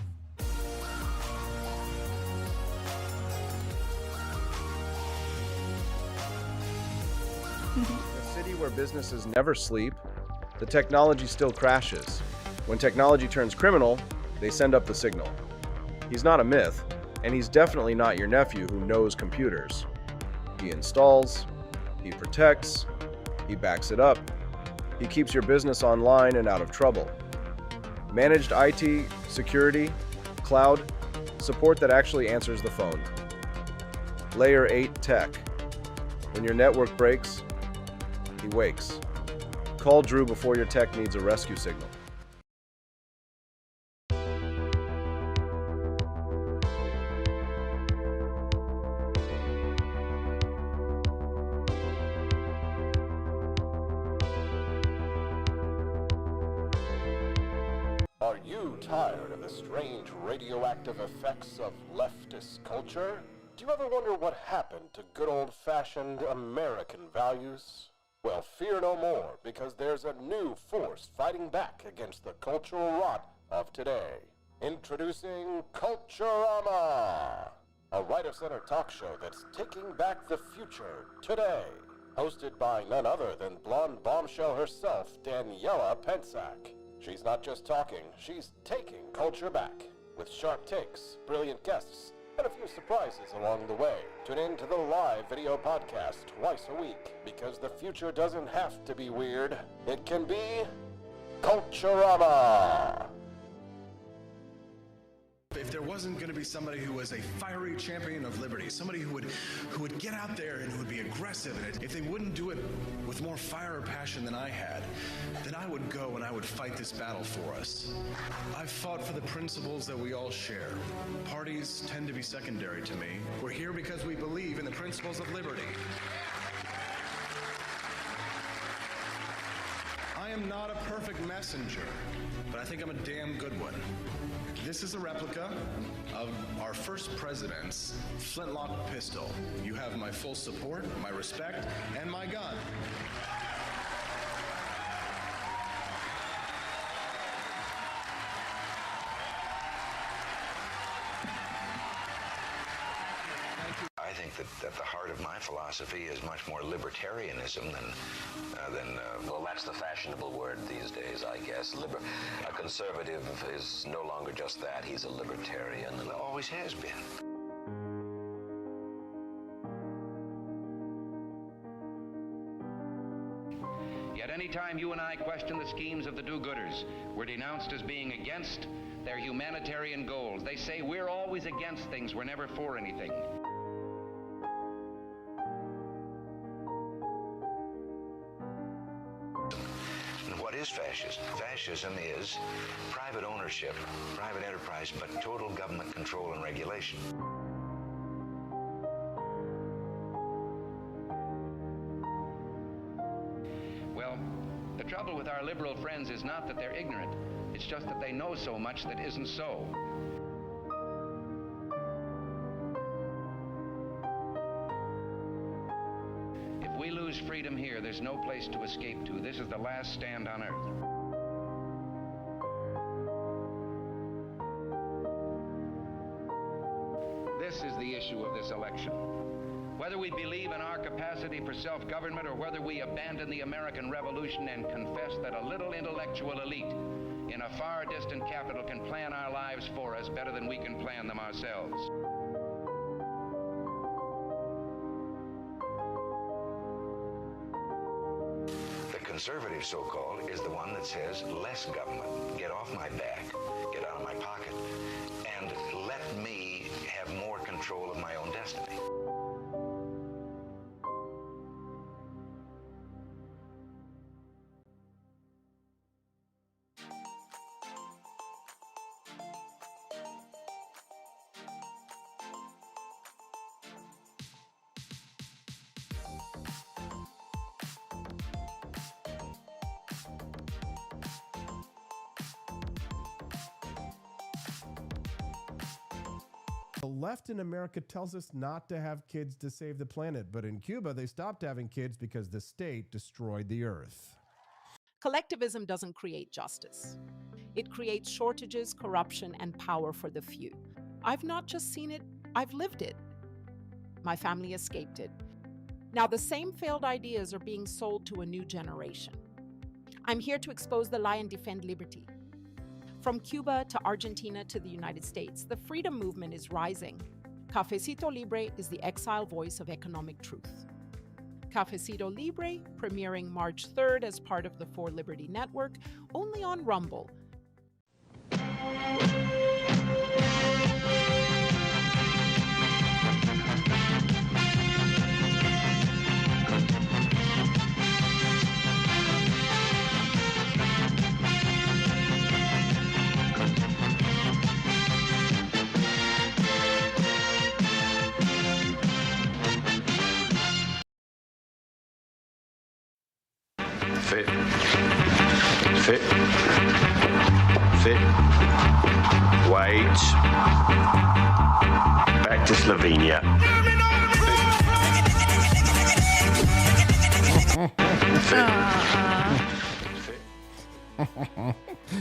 A city where businesses never sleep, the technology still crashes. When technology turns criminal, they send up the signal. He's not a myth, and he's definitely not your nephew who knows computers. He installs, he protects, he backs it up, he keeps your business online and out of trouble. Managed IT, security, cloud, support that actually answers the phone. Layer 8 tech. When your network breaks, he wakes. Call Drew before your tech needs a rescue signal. tired of the strange radioactive effects of leftist culture? Do you ever wonder what happened to good old-fashioned American values? Well, fear no more, because there's a new force fighting back against the cultural rot of today. Introducing Culturama, a right-of-center talk show that's taking back the future today. Hosted by none other than blonde bombshell herself, Daniela Pensack. She's not just talking, she's taking culture back. With sharp takes, brilliant guests, and a few surprises along the way. Tune in to the live video podcast twice a week, because the future doesn't have to be weird. It can be Culturama. If there wasn't going to be somebody who was a fiery champion of liberty, somebody who would get out there and who would be aggressive, and if they wouldn't do it with more fire or passion than I had, then I would go and I would fight this battle for us. I've fought for the principles that we all share. Parties tend to be secondary to me. We're here because we believe in the principles of liberty. I am not a perfect messenger, but I think I'm a damn good one. This is a replica of our first president's flintlock pistol. You have my full support, my respect, and my gun. I think that at the heart of my philosophy is much more libertarianism than well, that's the fashionable word these days, I guess. A conservative is no longer just that. He's a libertarian, and always has been. Yet any time you and I question the schemes of the do-gooders, we're denounced as being against their humanitarian goals. They say we're always against things, we're never for anything. What is fascism? Fascism is private ownership, private enterprise, but total government control and regulation. Well, the trouble with our liberal friends is not that they're ignorant. It's just that they know so much that isn't so. If we lose freedom here, there's no place to escape to. This is the last stand on earth. This is the issue of this election. Whether we believe in our capacity for self-government or whether we abandon the American Revolution and confess that a little intellectual elite in a far distant capital can plan our lives for us better than we can plan them ourselves. Conservative, so-called, is the one that says less government, get off my back, get out of my pocket, and let me have more control of my own destiny. The left in America tells us not to have kids to save the planet, but in Cuba, they stopped having kids because the state destroyed the earth. Collectivism doesn't create justice. It creates shortages, corruption, and power for the few. I've not just seen it, I've lived it. My family escaped it. Now the same failed ideas are being sold to a new generation. I'm here to expose the lie and defend liberty. From Cuba to Argentina to the United States, the freedom movement is rising. Cafecito Libre is the exile voice of economic truth. Cafecito Libre, premiering March 3rd as part of the For Liberty Network, only on Rumble. Fit. Fit. Fit. goods. Back to Slovenia.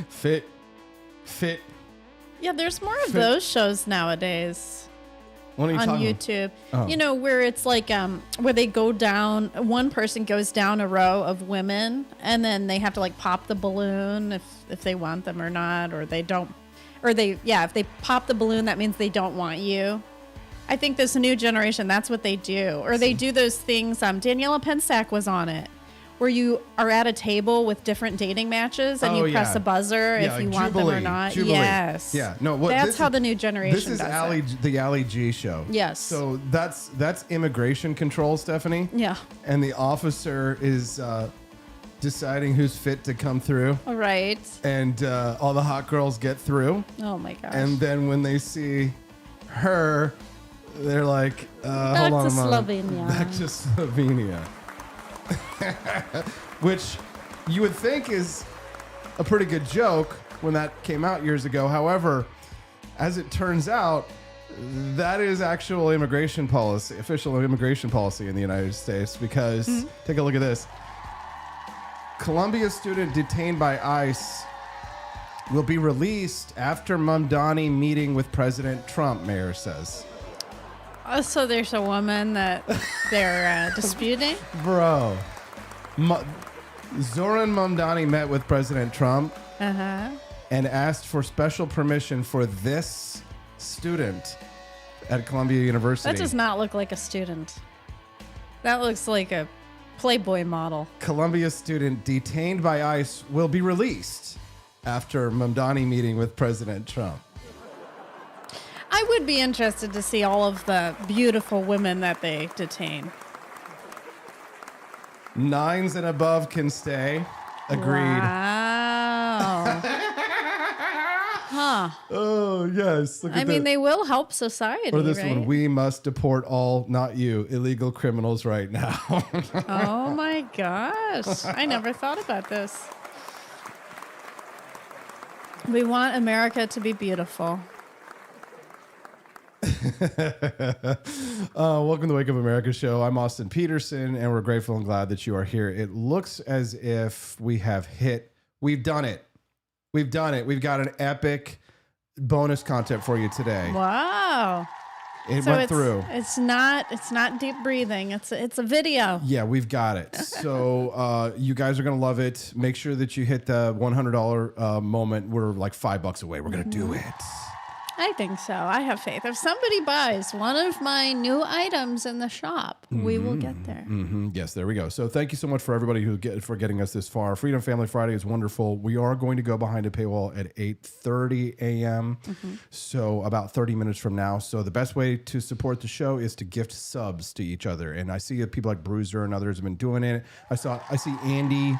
Fit. Yeah, there's more of those shows nowadays. What are you on talking YouTube? about? Oh. You know, where it's like where they go down, one person goes down a row of women and then they have to like pop the balloon if they want them or not, or they don't, or if they pop the balloon, that means they don't want you. I think this new generation, that's what they do. Or they do those things, Daniela Pensack was on it, where you are at a table with different dating matches and you press a buzzer if you want them or not. Jubilee. Yes. Yeah. No, that's how the new generation does the Ali G show. Yes. So that's immigration control, Stephanie. Yeah. And the officer is deciding who's fit to come through. All right. And all the hot girls get through. Oh my gosh. And then when they see her, they're like, back hold on to a moment. Slovenia. Back to Slovenia. Which you would think is a pretty good joke when that came out years ago. However, as it turns out, that is actual immigration policy, official immigration policy in the United States, because take a look at this. Colombia student detained by ICE will be released after Mamdani meeting with President Trump, mayor says. So there's a woman that they're disputing? Bro. Zoran Mamdani met with President Trump and asked for special permission for this student at Columbia University. That does not look like a student. That looks like a Playboy model. Columbia student detained by ICE will be released after Mamdani meeting with President Trump. I would be interested to see all of the beautiful women that they detain. 9s and above can stay. Agreed. Wow. Huh. Oh, yes. Look at I mean, they will help society, or this right? one, we must deport all, not you, illegal criminals right now. Oh my gosh. I never thought about this. We want America to be beautiful. Welcome to the Wake Up America show. I'm Austin Peterson, and we're grateful and glad that you are here. It looks as if we've done it. We've got an epic bonus content for you today. Wow. It went through. It's not deep breathing. It's a video. Yeah, we've got it. So you guys are going to love it. Make sure that you hit the $100 moment. We're like $5 away. We're going to do it. I think so. I have faith. If somebody buys one of my new items in the shop, we will get there. Yes, there we go. So thank you so much for everybody for getting us this far. Freedom Family Friday is wonderful. We are going to go behind a paywall at 8:30 a.m. So about 30 minutes from now. So the best way to support the show is to gift subs to each other. And I see people like Bruiser and others have been doing it. I see Andy,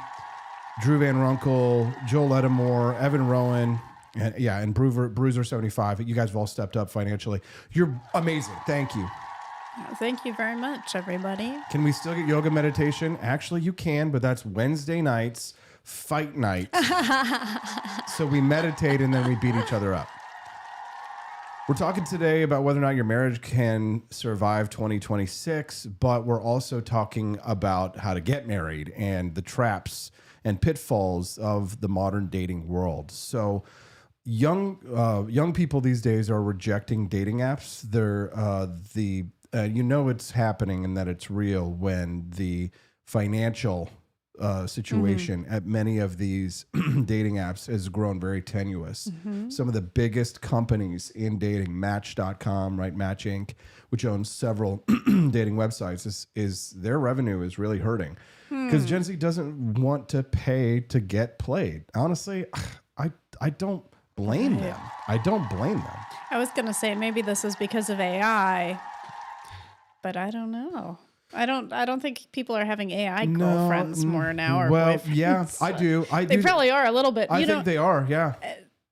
Drew Van Runkle, Joel Lettimore, Evan Rowan. And Bruiser 75. You guys have all stepped up financially. You're amazing. Thank you. Thank you very much, everybody. Can we still get yoga meditation? Actually, you can, but that's Wednesday nights, fight night. So we meditate and then we beat each other up. We're talking today about whether or not your marriage can survive 2026, but we're also talking about how to get married and the traps and pitfalls of the modern dating world. So young people these days are rejecting dating apps. They're it's happening and that it's real when the financial situation at many of these dating apps has grown very tenuous. Some of the biggest companies in dating, Match.com, right? Match Inc., which owns several dating websites, is their revenue is really hurting because Gen Z doesn't want to pay to get played. Honestly, I don't blame them. I don't blame them. I was going to say maybe this is because of AI, but I don't know. I don't think people are having AI girlfriends more now. Or well, boyfriends. yeah, I do. They probably are a little bit. I think they are. Yeah.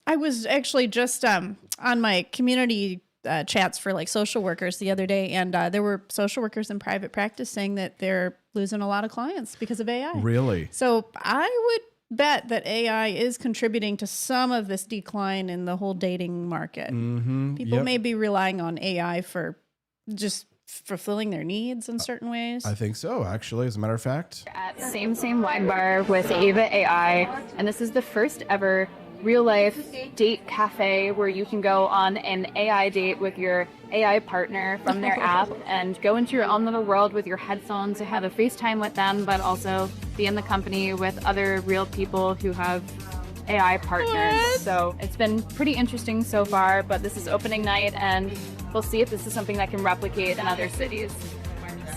I was actually just on my community chats for like social workers the other day, and there were social workers in private practice saying that they're losing a lot of clients because of AI. Really? So I would bet that AI is contributing to some of this decline in the whole dating market. People may be relying on AI for just fulfilling their needs in certain ways. I think so, actually, as a matter of fact. At Same Wine Bar with Ava AI, and this is the first ever real-life date cafe where you can go on an AI date with your AI partner from their app and go into your own little world with your headphones to have a FaceTime with them, but also be in the company with other real people who have AI partners. What? So it's been pretty interesting so far, but this is opening night and we'll see if this is something that can replicate in other cities.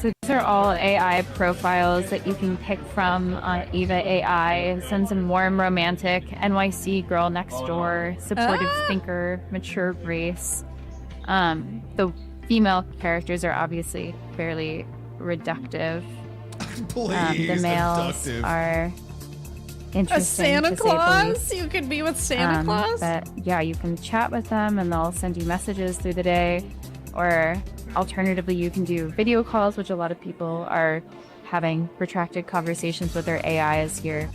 So these are all AI profiles that you can pick from on Eva AI. Send some warm, romantic, NYC girl next door, supportive thinker, mature grace. The female characters are obviously fairly reductive. Please, the males reductive. are interesting. A Santa to say the Claus? least. You could be with Santa Claus? But yeah, you can chat with them and they'll send you messages through the day. Or alternatively, you can do video calls, which a lot of people are having protracted conversations with their AIs here.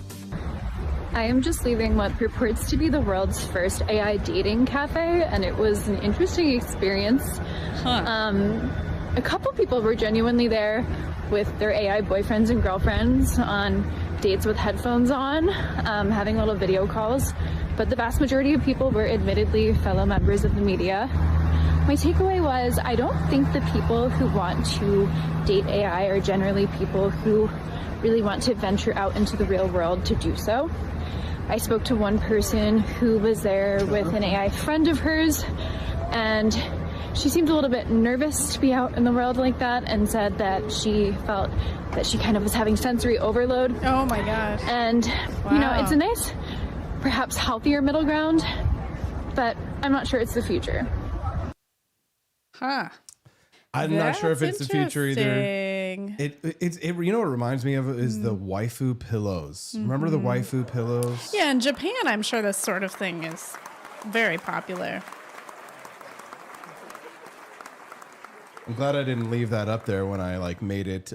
I am just leaving what purports to be the world's first AI dating cafe, and it was an interesting experience. A couple people were genuinely there with their AI boyfriends and girlfriends on dates with headphones on, having little video calls, but the vast majority of people were admittedly fellow members of the media. My takeaway was, I don't think the people who want to date AI are generally people who really want to venture out into the real world to do so. I spoke to one person who was there with an AI friend of hers, and she seemed a little bit nervous to be out in the world like that and said that she felt that she kind of was having sensory overload. Oh my gosh. And, you know, it's a nice, perhaps healthier middle ground, but I'm not sure it's the future. Huh. I'm not sure if That's it's the future either. interesting. It you know what it reminds me of is the waifu pillows. Remember the waifu pillows? Yeah, in Japan, I'm sure this sort of thing is very popular. I'm glad I didn't leave that up there when I like made it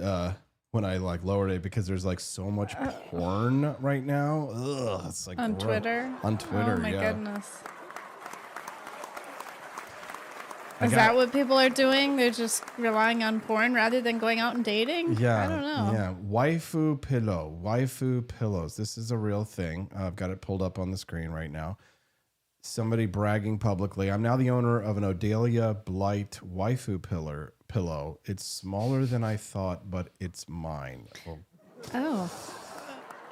when I like lowered it, because there's like so much porn right now. Ugh, it's like On gross. Twitter? On Twitter, Oh my yeah. goodness. Is that what people are doing? They're just relying on porn rather than going out and dating? Yeah. I don't know. Yeah. Waifu pillows. This is a real thing. I've got it pulled up on the screen right now. Somebody bragging publicly. I'm now the owner of an Odalia Blight waifu pillow. It's smaller than I thought, but it's mine. Well, Oh.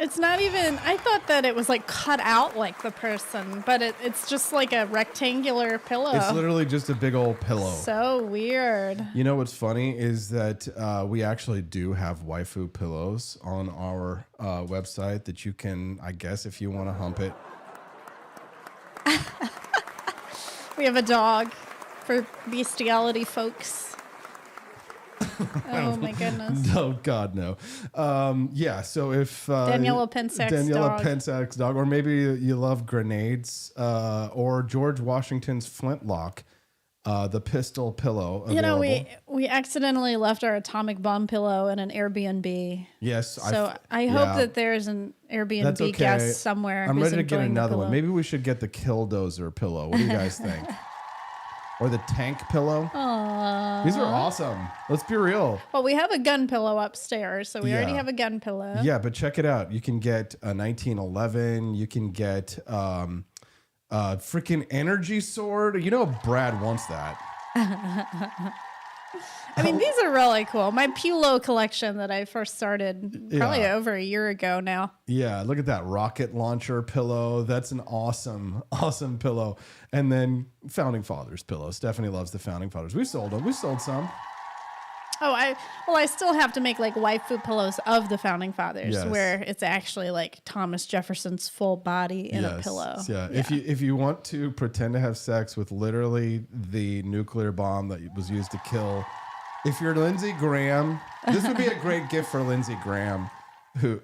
It's not even, I thought that it was like cut out like the person, but it's just like a rectangular pillow. it's literally just a big old pillow. So weird. You know what's funny is that we actually do have waifu pillows on our website that you can, I guess, if you want to hump it. We have a dog for bestiality folks. Oh my goodness. No, God, no. Yeah, so if Daniela Pensac's dog. Or maybe you love grenades, or George Washington's flintlock, the pistol pillow available. You know, we accidentally left our atomic bomb pillow in an Airbnb. Yes. So I hope that there's an Airbnb That's okay. guest somewhere. I'm who's ready to get enjoying the another one. pillow. Maybe we should get the Killdozer pillow. What do you guys think? Or the tank pillow? Aww. These are awesome. Let's be real. Well, we have a gun pillow upstairs, so we already have a gun pillow. Yeah, but check it out. You can get a 1911. You can get freaking energy sword. You know, Brad wants that. I mean, these are really cool. My Pulo collection that I first started probably over a year ago now. Yeah, look at that rocket launcher pillow. That's an awesome, awesome pillow. And then Founding Fathers pillow. Stephanie loves the Founding Fathers. We sold them. We sold some. Oh, I still have to make like waifu pillows of the Founding Fathers, Yes. where it's actually like Thomas Jefferson's full body in a pillow. Yeah. If you want to pretend to have sex with literally the nuclear bomb that was used to kill, if you're Lindsey Graham, this would be a great gift for Lindsey Graham, who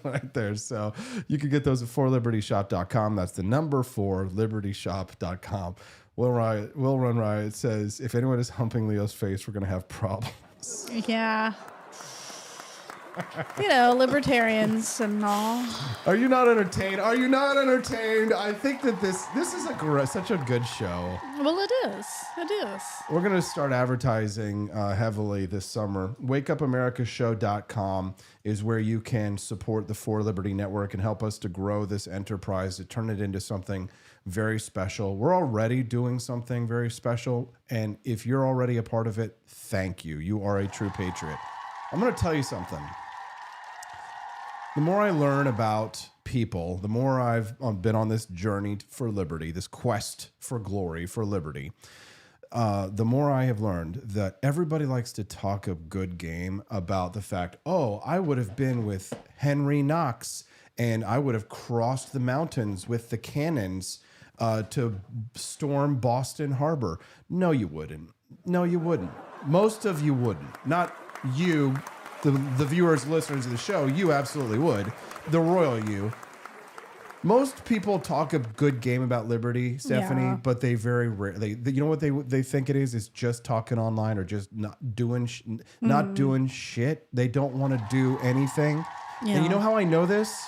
right there. So you can get those at 4libertyshop.com. That's the number 4libertyshop.com. Will Run Riot says, if anyone is humping Leo's face, we're going to have problems. Yeah. libertarians and all. Are you not entertained? Are you not entertained? I think that this is such a good show. Well, it is. It is. We're going to start advertising heavily this summer. WakeUpAmericaShow.com is where you can support the For Liberty Network and help us to grow this enterprise, to turn it into something very special. We're already doing something very special, and if you're already a part of it, thank you. You are a true patriot. I'm going to tell you something. The more I learn about people, the more I've been on this journey for liberty, this quest for glory, for liberty, the more I have learned that everybody likes to talk a good game about the fact, oh, I would have been with Henry Knox and I would have crossed the mountains with the cannons to storm Boston Harbor. No, you wouldn't. No, you wouldn't. Most of you wouldn't. Not you, the viewers, listeners of the show. You absolutely would. The royal you. Most people talk a good game about liberty, Stephanie, but they very rarely. You know what they think it is just talking online or just not doing shit. They don't want to do anything. Yeah. And you know how I know this?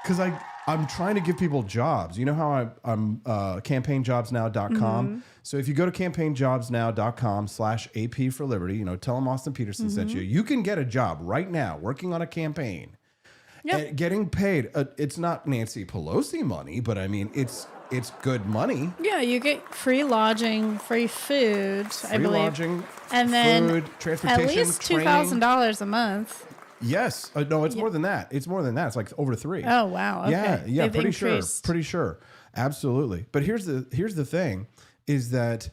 Because I'm trying to give people jobs. You know how I'm campaignjobsnow.com. So if you go to campaignjobsnow.com/AP for Liberty, tell them Austin Peterson sent you. You can get a job right now working on a campaign. Yep. Getting paid. It's not Nancy Pelosi money, but I mean, it's good money. Yeah, you get free lodging, free food, I believe. Lodging, and then food, transportation, at least $2,000 a month. Yes. No, it's more than that. It's more than that. It's like over 3. Oh, wow. Okay. Yeah. Pretty sure. Absolutely. But here's the thing is that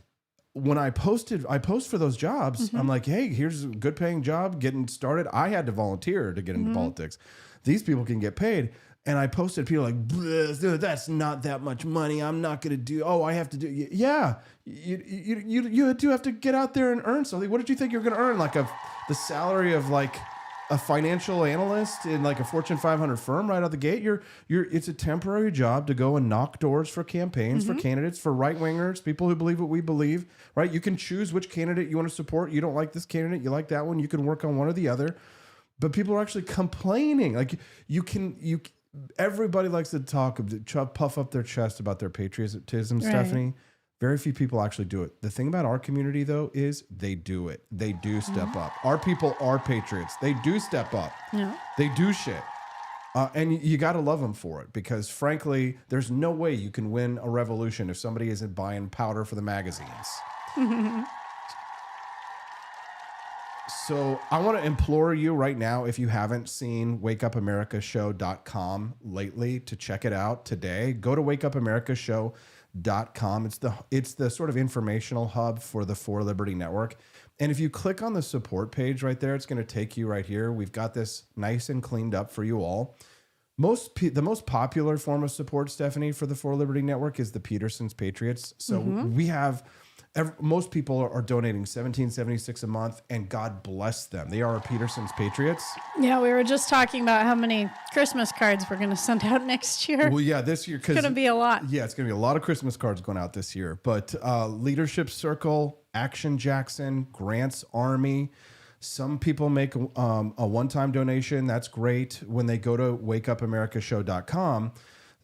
when I post for those jobs, I'm like, hey, here's a good paying job getting started. I had to volunteer to get into politics. These people can get paid. And I posted, people like, that's not that much money. I'm not going to do. Oh, I have to do. Yeah, you do have to get out there and earn something. What did you think you're going to earn? Like the salary of like a financial analyst in like a Fortune 500 firm right out the gate? It's a temporary job to go and knock doors for campaigns, for candidates, for right wingers, people who believe what we believe. Right? You can choose which candidate you want to support. You don't like this candidate, you like that one. You can work on one or the other. But people are actually complaining. Like everybody likes to puff up their chest about their patriotism, right. Stephanie. Very few people actually do it. The thing about our community, though, is they do it. They do step up. Our people are patriots. They do step up. Yeah. They do shit. And you got to love them for it because, frankly, there's no way you can win a revolution if somebody isn't buying powder for the magazines. So I want to implore you right now, if you haven't seen WakeUpAmericaShow.com lately, to check it out today. Go to WakeUpAmericaShow.com. It's the sort of informational hub for the For Liberty Network. And if you click on the support page right there, it's going to take you right here. We've got this nice and cleaned up for you all. The most popular form of support, Stephanie, for the For Liberty Network is the Peterson's Patriots. So we have... most people are donating $17.76 a month, and God bless them. They are Peterson's Patriots. Yeah, we were just talking about how many Christmas cards we're going to send out next year. Well, yeah, this year. It's going to be a lot. Yeah, it's going to be a lot of Christmas cards going out this year. But Leadership Circle, Action Jackson, Grants Army. Some people make a one-time donation. That's great when they go to WakeUpAmericaShow.com.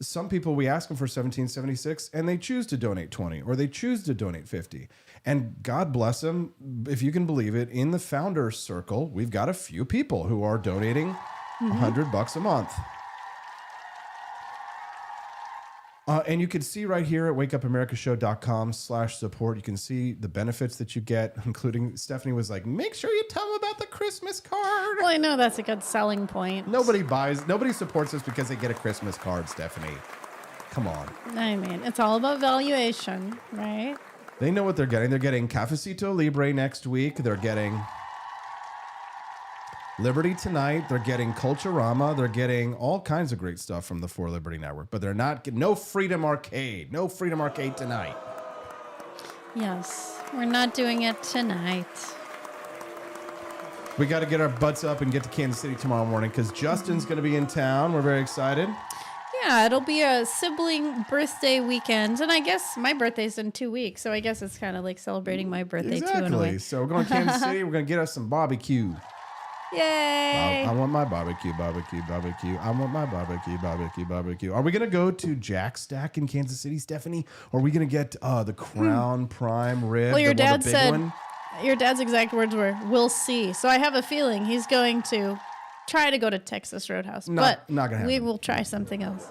Some people, we ask them for $17.76 and they choose to donate $20 or they choose to donate $50. And God bless them, if you can believe it, in the Founders Circle, we've got a few people who are donating $100 a month. And you can see right here at wakeupAmericaShow.com/support, you can see the benefits that you get, including Stephanie was like, make sure you tell them about the Christmas card. Well, I know that's a good selling point. Nobody supports us because they get a Christmas card, Stephanie. Come on. I mean, it's all about valuation, right? They know what they're getting. They're getting Cafecito Libre next week. They're getting Liberty Tonight. They're getting Culturama. They're getting all kinds of great stuff from the For Liberty Network. But they're not getting no Freedom Arcade. No Freedom Arcade tonight. Yes, we're not doing it tonight. We got to get our butts up and get to Kansas City tomorrow morning because Justin's going to be in town. We're very excited. Yeah, it'll be a sibling birthday weekend. And I guess my birthday's in 2 weeks. So I guess it's kind of like celebrating my birthday too in a way. So we're going to Kansas City. We're going to get us some barbecue. Yay! I want my barbecue. I want my barbecue. Are we going to go to Jack Stack in Kansas City, Stephanie? Or are we going to get the Crown Prime rib? Well, your the dad big said, one? your dad's exact words were, "We'll see." So I have a feeling he's going to try to go to Texas Roadhouse. Not but gonna happen. we will try something else.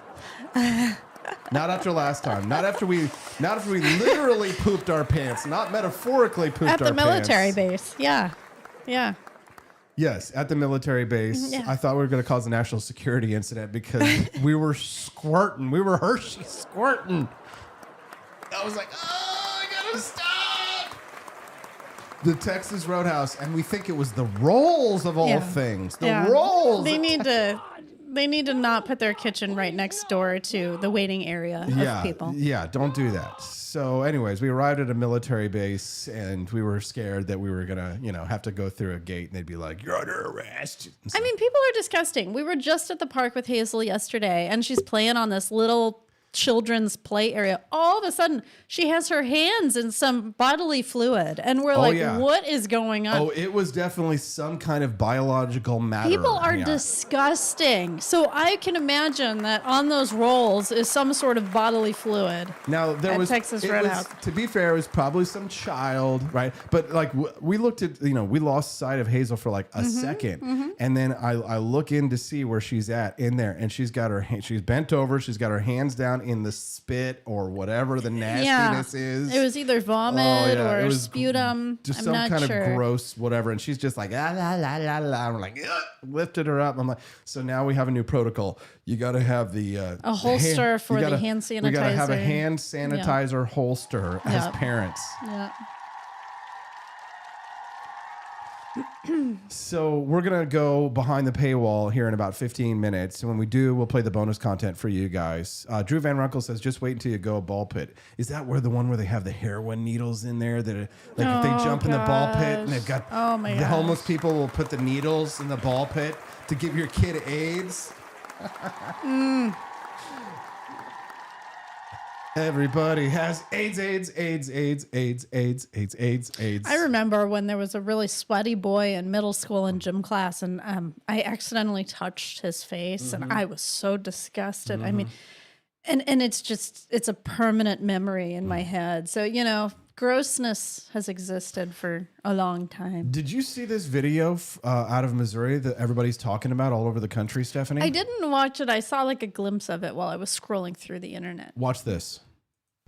Not after last time. Not after we literally pooped our pants. Not metaphorically pooped our At pants. the military base. Yeah. Yes, at the military base. Yeah. I thought we were going to cause a national security incident because we were squirting. We were Hershey squirting. I was like, oh, I got to stop. The Texas Roadhouse, and we think it was the rolls of all things. The rolls. They need to not put their kitchen right next door to the waiting area of people. Yeah, don't do that. So anyways, we arrived at a military base and we were scared that we were going to, have to go through a gate and they'd be like, "You're under arrest." I mean, people are disgusting. We were just at the park with Hazel yesterday and she's playing on this little children's play area. All of a sudden, she has her hands in some bodily fluid and we're what is going on? Oh, it was definitely some kind of biological matter. People are disgusting. So I can imagine that on those rolls is some sort of bodily fluid. Now there at was Texas it Roadhouse. was, to be fair, it was probably some child, right? But like we looked at, we lost sight of Hazel for like a second, and then I look in to see where she's at in there, and she's got she's bent over, she's got her hands down in the spit or whatever the nastiness is. It was either vomit or sputum. Just I'm some not kind sure. of gross whatever, and she's just like la la la la la. I'm like, ugh, lifted her up. I'm like, so now we have a new protocol. You got to have the a holster for the hand sanitizer. We got to have a hand sanitizer holster as parents. Yeah. So we're going to go behind the paywall here in about 15 minutes. And when we do, we'll play the bonus content for you guys. Drew Van Runkle says, just wait until you go ball pit. Is that where the one where they have the heroin needles in there? That if they jump in the ball pit and they've got the homeless people will put the needles in the ball pit to give your kid AIDS? Everybody has AIDS. I remember when there was a really sweaty boy in middle school in gym class, and I accidentally touched his face, and I was so disgusted. I mean, and it's a permanent memory in my head. So, grossness has existed for a long time. Did you see this video out of Missouri that everybody's talking about all over the country, Stephanie? I didn't watch it. I saw like a glimpse of it while I was scrolling through the internet. Watch this.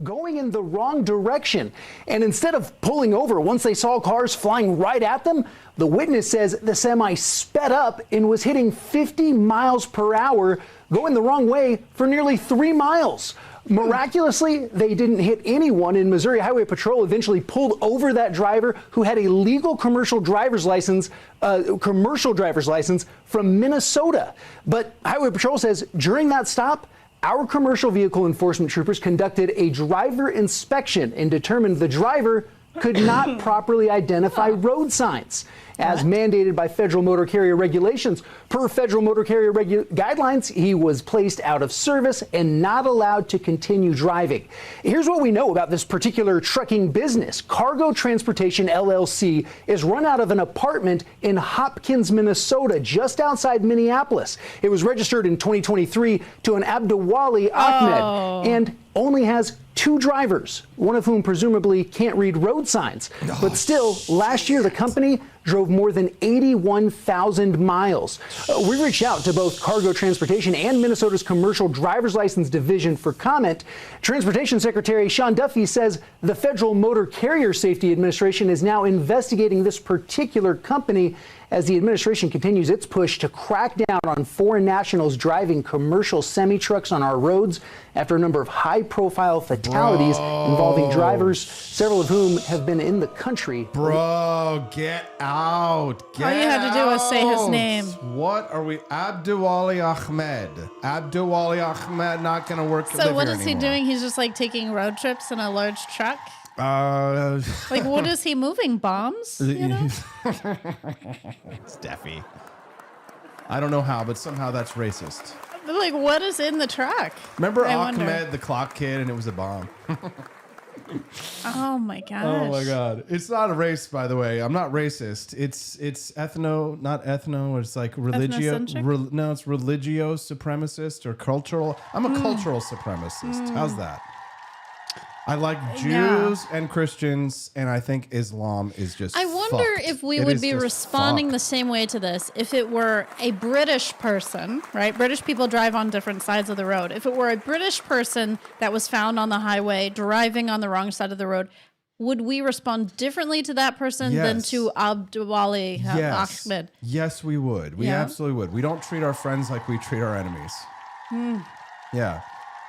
Going in the wrong direction. And instead of pulling over once they saw cars flying right at them, the witness says the semi sped up and was hitting 50 miles per hour, going the wrong way for nearly 3 miles. Miraculously, they didn't hit anyone, and Missouri Highway Patrol eventually pulled over that driver who had a legal commercial driver's license from Minnesota. But Highway Patrol says during that stop, our commercial vehicle enforcement troopers conducted a driver inspection and determined the driver could not properly identify road signs as mandated by federal motor carrier regulations. Per federal motor carrier guidelines, he was placed out of service and not allowed to continue driving. Here's what we know about this particular trucking business. Cargo Transportation LLC is run out of an apartment in Hopkins, Minnesota, just outside Minneapolis. It was registered in 2023 to an Abdulwali Ahmed and only has 2 drivers, one of whom presumably can't read road signs. But still, last year the company drove more than 81,000 miles. We reached out to both Cargo Transportation and Minnesota's Commercial Driver's License Division for comment. Transportation Secretary Sean Duffy says the Federal Motor Carrier Safety Administration is now investigating this particular company as the administration continues its push to crack down on foreign nationals driving commercial semi-trucks on our roads after a number of high-profile fatalities involving drivers, several of whom have been in the country. Bro, get out. All you had to do was say his name. What are we? Abdulwali Ahmed. Abdulwali Ahmed not going to work. So what is he doing? He's just like taking road trips in a large truck? Like, what is he moving? Bombs? Steffi. I don't know how, but somehow that's racist. Like, what is in the truck? Remember Ahmed, the clock kid, and it was a bomb. Oh my gosh. Oh my God. It's not a race, by the way. I'm not racist. It's not ethno. It's like Ethnocentric? no, it's religio supremacist or cultural. I'm a cultural supremacist. How's that? I like Jews and Christians, and I think Islam is just I wonder fucked. if we It would is be just responding fucked. the same way to this if it were a British person, right? British people drive on different sides of the road. If it were a British person that was found on the highway driving on the wrong side of the road, would we respond differently to that person than Yes. to Abdulwali Ahmed? Yes, we would. We Yeah. absolutely would. We don't treat our friends like we treat our enemies. Hmm. Yeah.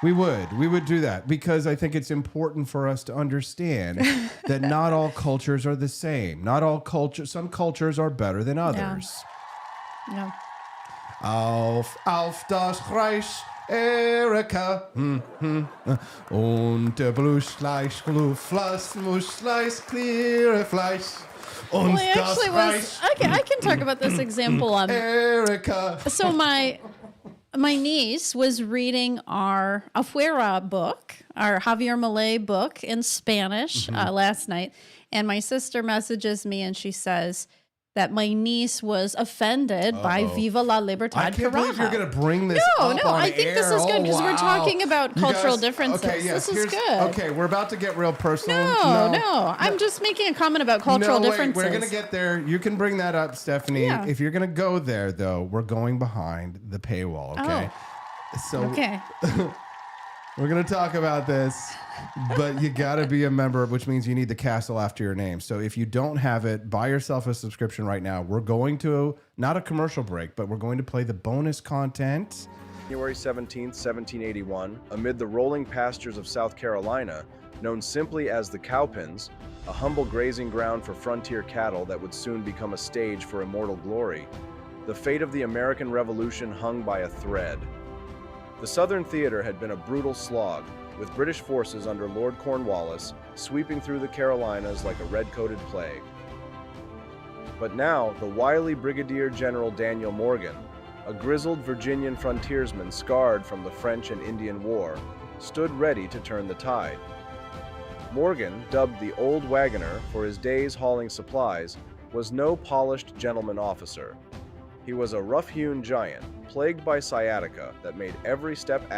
We would do that because I think it's important for us to understand that not all cultures are the same. Not all cultures, some cultures are better than others. Yeah. Auf das Reich, Erika. Und der Blutschleich, Blutflass, Muschleich, clear Fleisch. Und Well, I das actually was. I can talk about this example. Erika. So my niece was reading our Afuera book, our Javier Milei book in Spanish last night, and my sister messages me and she says that my niece was offended by Viva la Libertad I can't believe you're Carajo. going to bring this No, up no, on I think this air. is good because we're talking about You cultural guys- differences. Okay, yes, This is here's- good. Okay, we're about to get real personal. No, I'm just making a comment about cultural no, wait, differences. we're going to get there. You can bring that up, Stephanie. Yeah. If you're going to go there, though, we're going behind the paywall, okay? So Okay. we're going to talk about this, but you got to be a member, which means you need the castle after your name. So if you don't have it, buy yourself a subscription right now. We're going to, not a commercial break, but we're going to play the bonus content. January 17th, 1781, amid the rolling pastures of South Carolina, known simply as the Cowpens, a humble grazing ground for frontier cattle that would soon become a stage for immortal glory, the fate of the American Revolution hung by a thread. The Southern Theater had been a brutal slog, with British forces under Lord Cornwallis sweeping through the Carolinas like a red-coated plague. But now, the wily Brigadier General Daniel Morgan, a grizzled Virginian frontiersman scarred from the French and Indian War, stood ready to turn the tide. Morgan, dubbed the Old Wagoner for his days hauling supplies, was no polished gentleman officer. He was a rough-hewn giant, plagued by sciatica that made every step